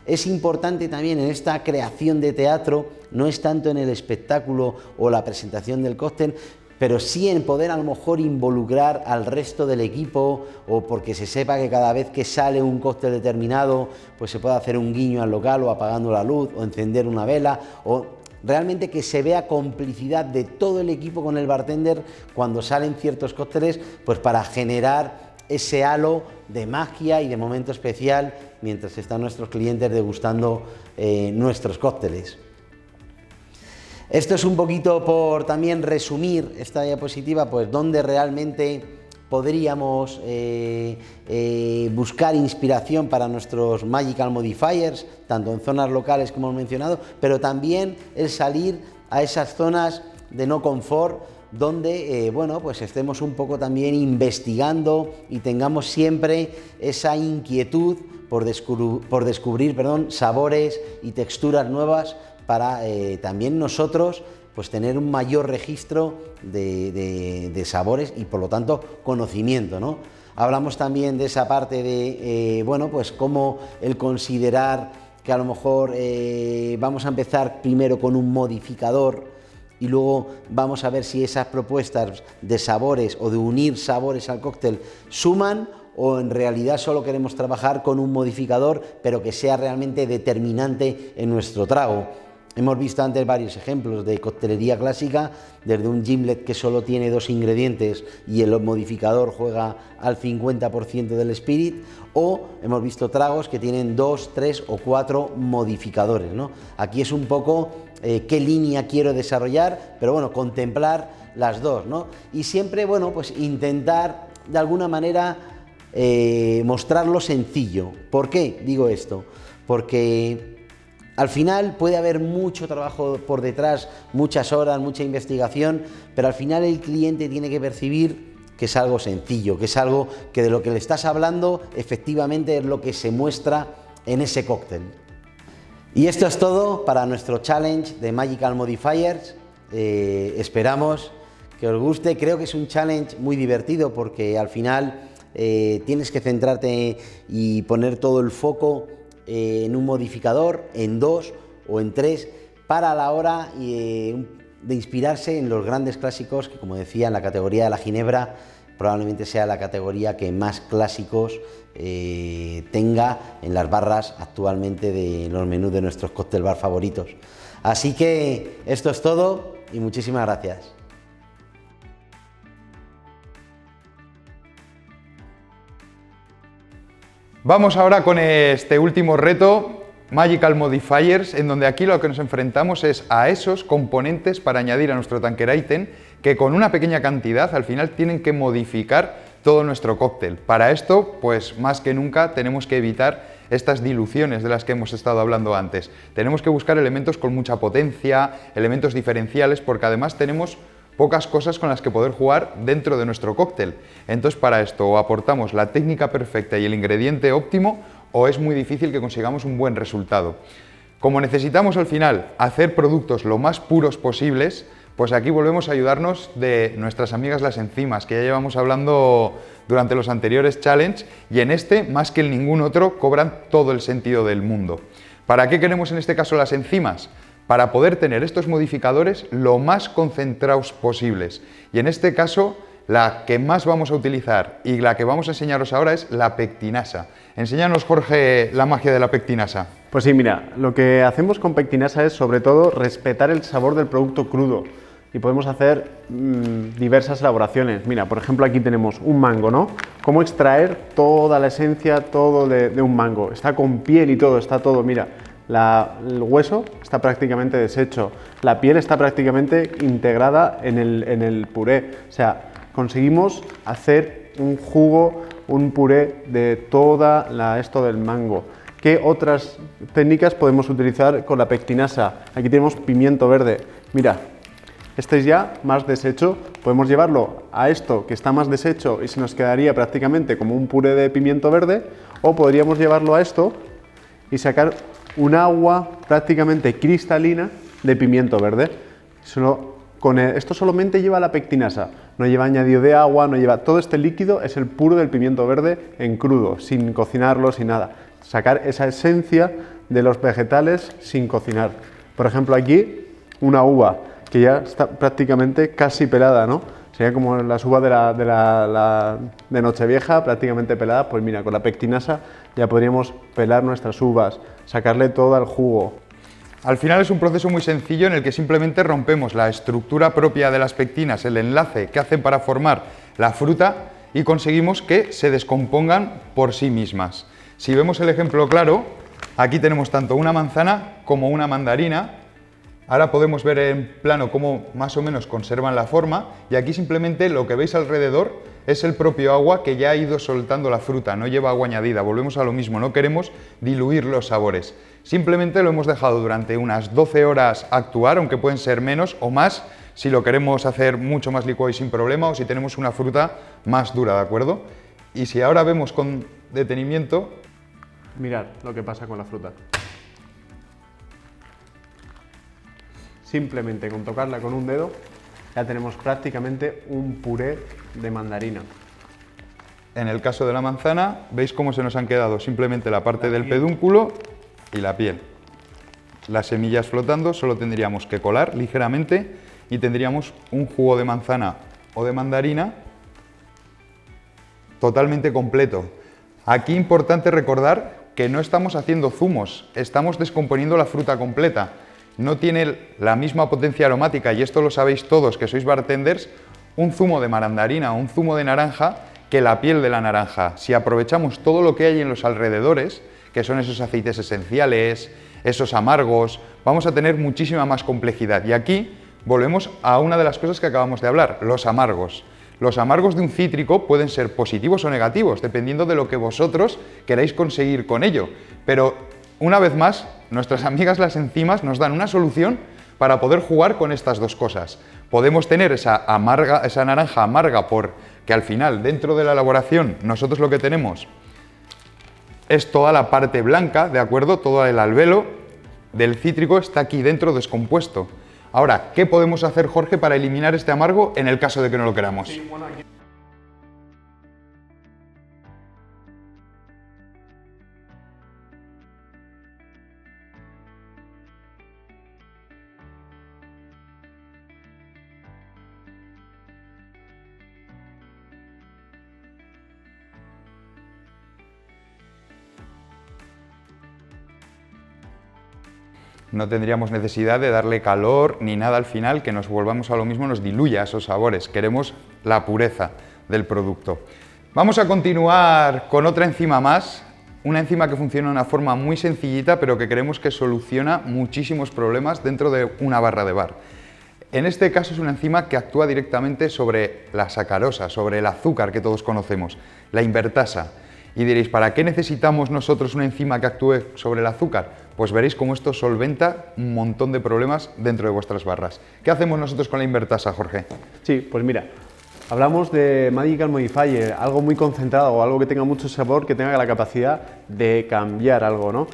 Es importante también en esta creación de teatro, no es tanto en el espectáculo o la presentación del cóctel, pero sí en poder a lo mejor involucrar al resto del equipo, o porque se sepa que cada vez que sale un cóctel determinado, pues se puede hacer un guiño al local, o apagando la luz, o encender una vela, o realmente que se vea complicidad de todo el equipo con el bartender cuando salen ciertos cócteles, pues para generar ese halo de magia y de momento especial mientras están nuestros clientes degustando nuestros cócteles. Esto es un poquito por también resumir esta diapositiva, pues donde realmente podríamos buscar inspiración para nuestros Magical Modifiers, tanto en zonas locales como hemos mencionado, pero también el salir a esas zonas de no confort, donde bueno, pues estemos un poco también investigando y tengamos siempre esa inquietud por descubrir sabores y texturas nuevas para también nosotros pues tener un mayor registro de sabores y por lo tanto conocimiento, ¿no? Hablamos también de esa parte de, bueno, pues cómo el considerar que a lo mejor vamos a empezar primero con un modificador y luego vamos a ver si esas propuestas de sabores o de unir sabores al cóctel suman o en realidad solo queremos trabajar con un modificador pero que sea realmente determinante en nuestro trago. Hemos visto antes varios ejemplos de coctelería clásica, desde un gimlet que solo tiene 2 ingredientes y el modificador juega al 50% del spirit, o hemos visto tragos que tienen 2, 3 o 4 modificadores, ¿no? Aquí es un poco qué línea quiero desarrollar, pero bueno, contemplar las dos, ¿no? Y siempre, bueno, pues intentar de alguna manera mostrarlo sencillo. ¿Por qué digo esto? Porque al final puede haber mucho trabajo por detrás, muchas horas, mucha investigación, pero al final el cliente tiene que percibir que es algo sencillo, que es algo que de lo que le estás hablando efectivamente es lo que se muestra en ese cóctel. Y esto es todo para nuestro challenge de Magical Modifiers. Esperamos que os guste. Creo que es un challenge muy divertido porque al final tienes que centrarte y poner todo el foco en un modificador, en 2 o en 3, para la hora de inspirarse en los grandes clásicos que, como decía, en la categoría de la ginebra probablemente sea la categoría que más clásicos tenga en las barras actualmente de los menús de nuestros cóctel bar favoritos. Así que esto es todo y muchísimas gracias. Vamos ahora con este último reto, Magical Modifiers, en donde aquí lo que nos enfrentamos es a esos componentes para añadir a nuestro tanker item que con una pequeña cantidad al final tienen que modificar todo nuestro cóctel. Para esto, pues más que nunca tenemos que evitar estas diluciones de las que hemos estado hablando antes. Tenemos que buscar elementos con mucha potencia, elementos diferenciales, porque además tenemos pocas cosas con las que poder jugar dentro de nuestro cóctel. Entonces, para esto o aportamos la técnica perfecta y el ingrediente óptimo, o es muy difícil que consigamos un buen resultado. Como necesitamos al final hacer productos lo más puros posibles, pues aquí volvemos a ayudarnos de nuestras amigas las enzimas, que ya llevamos hablando durante los anteriores challenge, y en este, más que en ningún otro, cobran todo el sentido del mundo. ¿Para qué queremos en este caso las enzimas? Para poder tener estos modificadores lo más concentrados posibles. Y en este caso, la que más vamos a utilizar y la que vamos a enseñaros ahora es la pectinasa. Enséñanos, Jorge, la magia de la pectinasa. Pues sí, mira, lo que hacemos con pectinasa es sobre todo respetar el sabor del producto crudo. Y podemos hacer diversas elaboraciones. Mira, por ejemplo, aquí tenemos un mango, ¿no? Cómo extraer toda la esencia, todo de un mango. Está con piel y todo, está todo, mira. El hueso está prácticamente deshecho, la piel está prácticamente integrada en el puré. O sea, conseguimos hacer un jugo, un puré de toda esto del mango. ¿Qué otras técnicas podemos utilizar con la pectinasa? Aquí tenemos pimiento verde. Mira, este es ya más deshecho. Podemos llevarlo a esto que está más deshecho y se nos quedaría prácticamente como un puré de pimiento verde, o podríamos llevarlo a esto y sacar un agua prácticamente cristalina de pimiento verde. Esto solamente lleva la pectinasa, no lleva añadido de agua, no lleva, todo este líquido es el puro del pimiento verde en crudo, sin cocinarlo, sin nada. Sacar esa esencia de los vegetales sin cocinar. Por ejemplo, aquí una uva que ya está prácticamente casi pelada, ¿no? Sería como las uvas de Nochevieja, prácticamente peladas. Pues mira, con la pectinasa ya podríamos pelar nuestras uvas, sacarle todo el jugo. Al final es un proceso muy sencillo en el que simplemente rompemos la estructura propia de las pectinas, el enlace que hacen para formar la fruta, y conseguimos que se descompongan por sí mismas. Si vemos el ejemplo claro, aquí tenemos tanto una manzana como una mandarina. Ahora podemos ver en plano cómo más o menos conservan la forma, y aquí simplemente lo que veis alrededor es el propio agua que ya ha ido soltando la fruta, no lleva agua añadida. Volvemos a lo mismo, no queremos diluir los sabores. Simplemente lo hemos dejado durante unas 12 horas actuar, aunque pueden ser menos o más, si lo queremos hacer mucho más licuado y sin problema, o si tenemos una fruta más dura, ¿de acuerdo? Y si ahora vemos con detenimiento... Mirad lo que pasa con la fruta. simplemente con tocarla con un dedo ya tenemos prácticamente un puré de mandarina. En el caso de la manzana, veis cómo se nos han quedado simplemente la parte del pedúnculo y la piel. Las semillas flotando, solo tendríamos que colar ligeramente y tendríamos un jugo de manzana o de mandarina totalmente completo. Aquí importante recordar que no estamos haciendo zumos, estamos descomponiendo la fruta completa. No tiene la misma potencia aromática, y esto lo sabéis todos que sois bartenders, un zumo de mandarina o un zumo de naranja que la piel de la naranja. Si aprovechamos todo lo que hay en los alrededores, que son esos aceites esenciales, esos amargos, vamos a tener muchísima más complejidad. Y aquí volvemos a una de las cosas que acabamos de hablar, los amargos. Los amargos de un cítrico pueden ser positivos o negativos, dependiendo de lo que vosotros queráis conseguir con ello. Pero, una vez más, nuestras amigas las enzimas nos dan una solución para poder jugar con estas dos cosas. Podemos tener esa naranja amarga porque al final, dentro de la elaboración, nosotros lo que tenemos es toda la parte blanca, ¿de acuerdo? Todo el alvéolo del cítrico está aquí dentro descompuesto. Ahora, ¿qué podemos hacer, Jorge, para eliminar este amargo en el caso de que no lo queramos? Sí, bueno, aquí... No tendríamos necesidad de darle calor ni nada al final, que nos volvamos a lo mismo, nos diluya esos sabores. Queremos la pureza del producto. Vamos a continuar con otra enzima más, una enzima que funciona de una forma muy sencillita, pero que creemos que soluciona muchísimos problemas dentro de una barra de bar. En este caso es una enzima que actúa directamente sobre la sacarosa, sobre el azúcar que todos conocemos, la invertasa. Y diréis, ¿para qué necesitamos nosotros una enzima que actúe sobre el azúcar? Pues veréis cómo esto solventa un montón de problemas dentro de vuestras barras. ¿Qué hacemos nosotros con la invertasa, Jorge? Sí, pues mira, hablamos de Magical Modifier, algo muy concentrado o algo que tenga mucho sabor, que tenga la capacidad de cambiar algo, ¿no?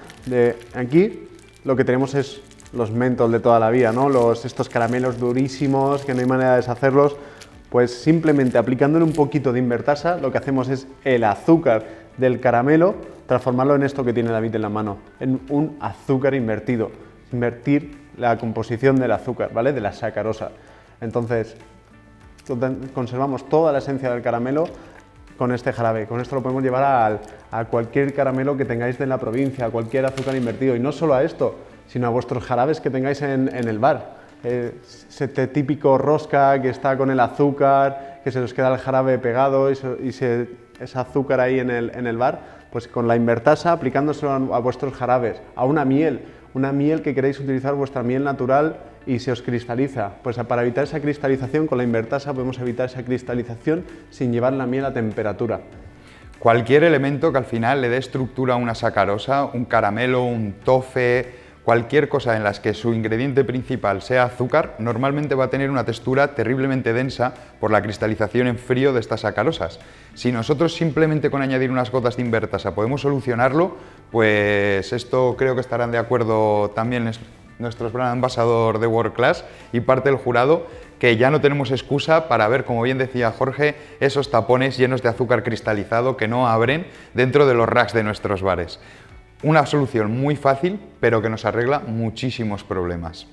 Aquí lo que tenemos es los Menthol de toda la vida, ¿no? Estos caramelos durísimos que no hay manera de deshacerlos. Pues simplemente aplicándole un poquito de invertasa, lo que hacemos es el azúcar del caramelo, transformarlo en esto que tiene David en la mano, en un azúcar invertido, invertir la composición del azúcar, ¿vale? De la sacarosa. Entonces, conservamos toda la esencia del caramelo con este jarabe. Con esto lo podemos llevar a cualquier caramelo que tengáis de la provincia, a cualquier azúcar invertido, y no solo a esto, sino a vuestros jarabes que tengáis en el bar. Este típico rosca que está con el azúcar, que se os queda el jarabe pegado y ese azúcar ahí en el bar, pues con la invertasa aplicándoselo a vuestros jarabes, a una miel que queréis utilizar, vuestra miel natural, y se os cristaliza. Pues para evitar esa cristalización, con la invertasa podemos evitar esa cristalización sin llevar la miel a temperatura. Cualquier elemento que al final le dé estructura a una sacarosa, un caramelo, un tofe, cualquier cosa en las que su ingrediente principal sea azúcar, normalmente va a tener una textura terriblemente densa por la cristalización en frío de estas sacarosas. Si nosotros simplemente con añadir unas gotas de invertasa podemos solucionarlo, pues esto creo que estarán de acuerdo también nuestro brand ambasador de World Class y parte del jurado, que ya no tenemos excusa para ver, como bien decía Jorge, esos tapones llenos de azúcar cristalizado que no abren dentro de los racks de nuestros bares. Una solución muy fácil, pero que nos arregla muchísimos problemas.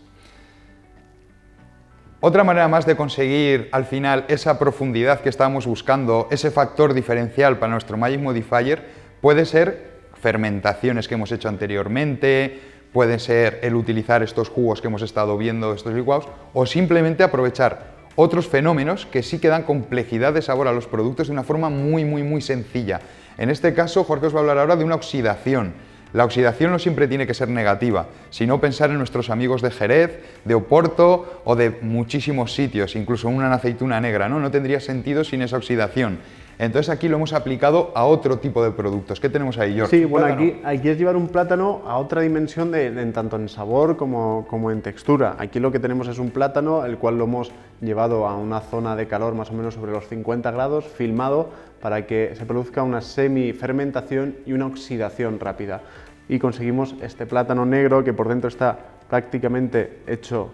Otra manera más de conseguir al final esa profundidad que estábamos buscando, ese factor diferencial para nuestro Magic Modifier, puede ser fermentaciones que hemos hecho anteriormente, puede ser el utilizar estos jugos que hemos estado viendo, estos licuados, o simplemente aprovechar otros fenómenos que sí que dan complejidad de sabor a los productos de una forma muy sencilla. En este caso, Jorge os va a hablar ahora de una oxidación. La oxidación no siempre tiene que ser negativa, sino pensar en nuestros amigos de Jerez, de Oporto o de muchísimos sitios, incluso una aceituna negra, ¿no? No tendría sentido sin esa oxidación. Entonces aquí lo hemos aplicado a otro tipo de productos. ¿Qué tenemos ahí, George? Sí, bueno, aquí es llevar un plátano a otra dimensión tanto en sabor como en textura. Aquí lo que tenemos es un plátano, el cual lo hemos llevado a una zona de calor más o menos sobre los 50 grados, filmado, para que se produzca una semi-fermentación y una oxidación rápida. Y conseguimos este plátano negro que por dentro está prácticamente hecho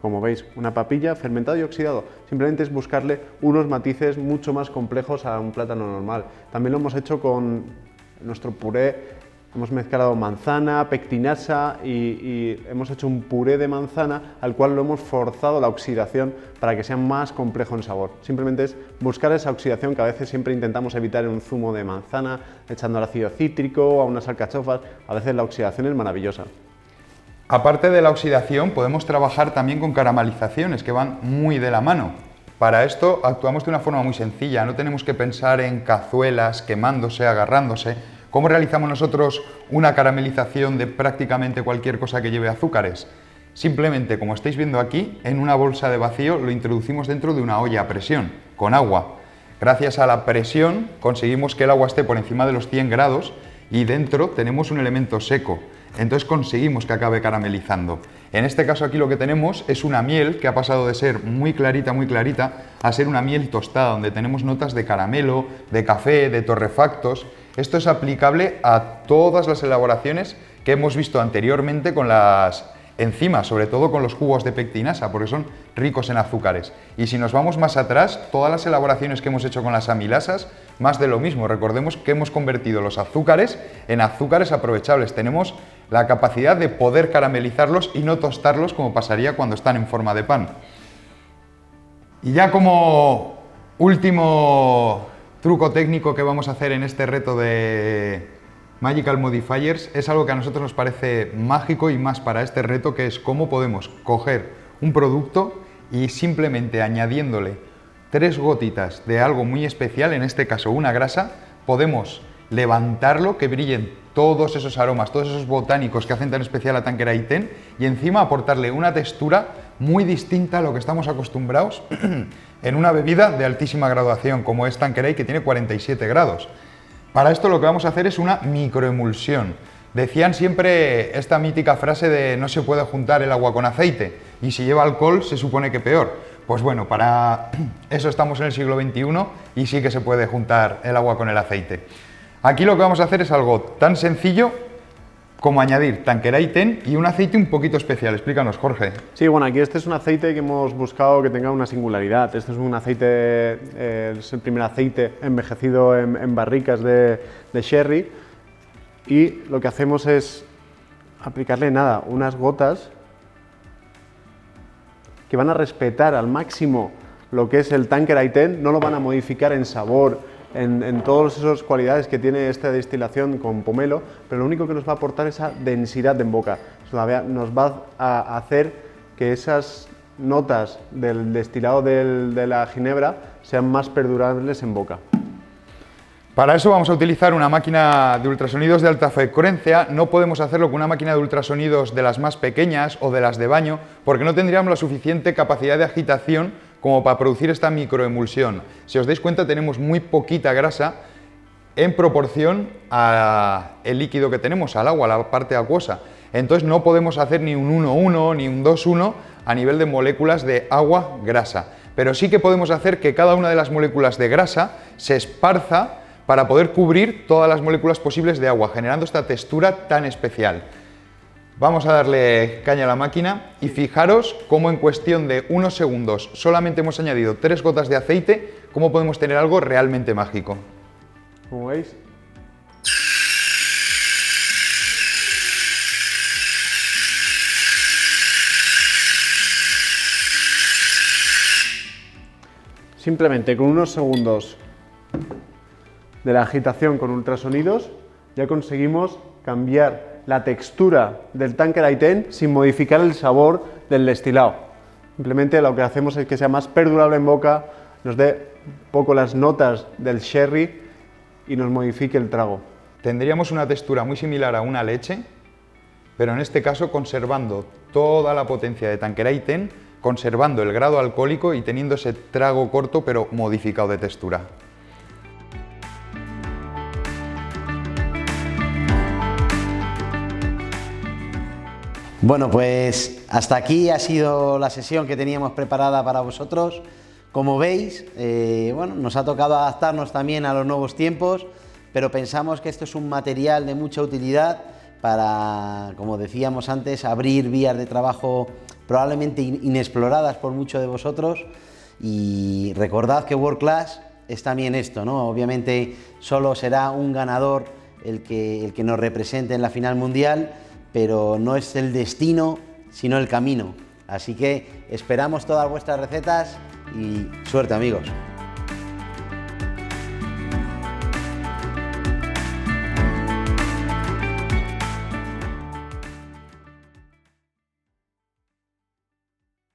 como veis, una papilla, fermentado y oxidado. Simplemente es buscarle unos matices mucho más complejos a un plátano normal. También lo hemos hecho con nuestro puré. Hemos mezclado manzana, pectinasa y hemos hecho un puré de manzana al cual lo hemos forzado la oxidación para que sea más complejo en sabor. Simplemente es buscar esa oxidación que a veces siempre intentamos evitar en un zumo de manzana, echando al ácido cítrico o a unas alcachofas. A veces la oxidación es maravillosa. Aparte de la oxidación, podemos trabajar también con caramelizaciones que van muy de la mano. Para esto actuamos de una forma muy sencilla, no tenemos que pensar en cazuelas quemándose, agarrándose. ¿Cómo realizamos nosotros una caramelización de prácticamente cualquier cosa que lleve azúcares? Simplemente, como estáis viendo aquí, en una bolsa de vacío lo introducimos dentro de una olla a presión, con agua. Gracias a la presión conseguimos que el agua esté por encima de los 100 grados y dentro tenemos un elemento seco. Entonces conseguimos que acabe caramelizando. En este caso aquí lo que tenemos es una miel que ha pasado de ser muy clarita, a ser una miel tostada, donde tenemos notas de caramelo, de café, de torrefactos. Esto es aplicable a todas las elaboraciones que hemos visto anteriormente con las enzimas, sobre todo con los jugos de pectinasa, porque son ricos en azúcares. Y si nos vamos más atrás, todas las elaboraciones que hemos hecho con las amilasas, más de lo mismo. Recordemos que hemos convertido los azúcares en azúcares aprovechables. Tenemos la capacidad de poder caramelizarlos y no tostarlos como pasaría cuando están en forma de pan. Y ya como último truco técnico que vamos a hacer en este reto de Magical Modifiers, es algo que a nosotros nos parece mágico y más para este reto, que es cómo podemos coger un producto y simplemente añadiéndole 3 gotitas de algo muy especial, en este caso una grasa, podemos levantarlo, que brillen todos esos aromas, todos esos botánicos que hacen tan especial a Tanqueray 10 y encima aportarle una textura muy distinta a lo que estamos acostumbrados en una bebida de altísima graduación como es Tanqueray, que tiene 47 grados. Para esto lo que vamos a hacer es una microemulsión. Decían siempre esta mítica frase de no se puede juntar el agua con aceite y si lleva alcohol se supone que peor. Pues bueno, para eso estamos en el siglo XXI y sí que se puede juntar el agua con el aceite. Aquí lo que vamos a hacer es algo tan sencillo como añadir Tanqueray 10 y un aceite un poquito especial. Explícanos, Jorge. Sí, bueno, aquí este es un aceite que hemos buscado que tenga una singularidad. Este es un aceite, es el primer aceite envejecido en barricas de sherry y lo que hacemos es aplicarle unas gotas que van a respetar al máximo lo que es el Tanqueray 10, no lo van a modificar en sabor, en todas esas cualidades que tiene esta destilación con pomelo, pero lo único que nos va a aportar es esa densidad en boca. Nos va a hacer que esas notas del destilado de la ginebra sean más perdurables en boca. Para eso vamos a utilizar una máquina de ultrasonidos de alta frecuencia. No podemos hacerlo con una máquina de ultrasonidos de las más pequeñas o de las de baño, porque no tendríamos la suficiente capacidad de agitación como para producir esta microemulsión. Si os dais cuenta, tenemos muy poquita grasa en proporción al líquido que tenemos, al agua, a la parte acuosa. Entonces no podemos hacer ni un 1,1 ni un 2,1 a nivel de moléculas de agua-grasa. Pero sí que podemos hacer que cada una de las moléculas de grasa se esparza para poder cubrir todas las moléculas posibles de agua, generando esta textura tan especial. Vamos a darle caña a la máquina y fijaros cómo en cuestión de unos segundos solamente hemos añadido 3 gotas de aceite, cómo podemos tener algo realmente mágico. Como veis, simplemente con unos segundos de la agitación con ultrasonidos ya conseguimos cambiar la textura del Tanqueray 10 sin modificar el sabor del destilado. Simplemente lo que hacemos es que sea más perdurable en boca, nos dé un poco las notas del sherry y nos modifique el trago. Tendríamos una textura muy similar a una leche, pero en este caso conservando toda la potencia de Tanqueray 10, conservando el grado alcohólico y teniendo ese trago corto pero modificado de textura. Bueno, pues hasta aquí ha sido la sesión que teníamos preparada para vosotros. Como veis, bueno, nos ha tocado adaptarnos también a los nuevos tiempos, pero pensamos que esto es un material de mucha utilidad para, como decíamos antes, abrir vías de trabajo probablemente inexploradas por muchos de vosotros. Y recordad que World Class es también esto, ¿no? Obviamente solo será un ganador el que nos represente en la final mundial, pero no es el destino, sino el camino. Así que esperamos todas vuestras recetas y suerte, amigos.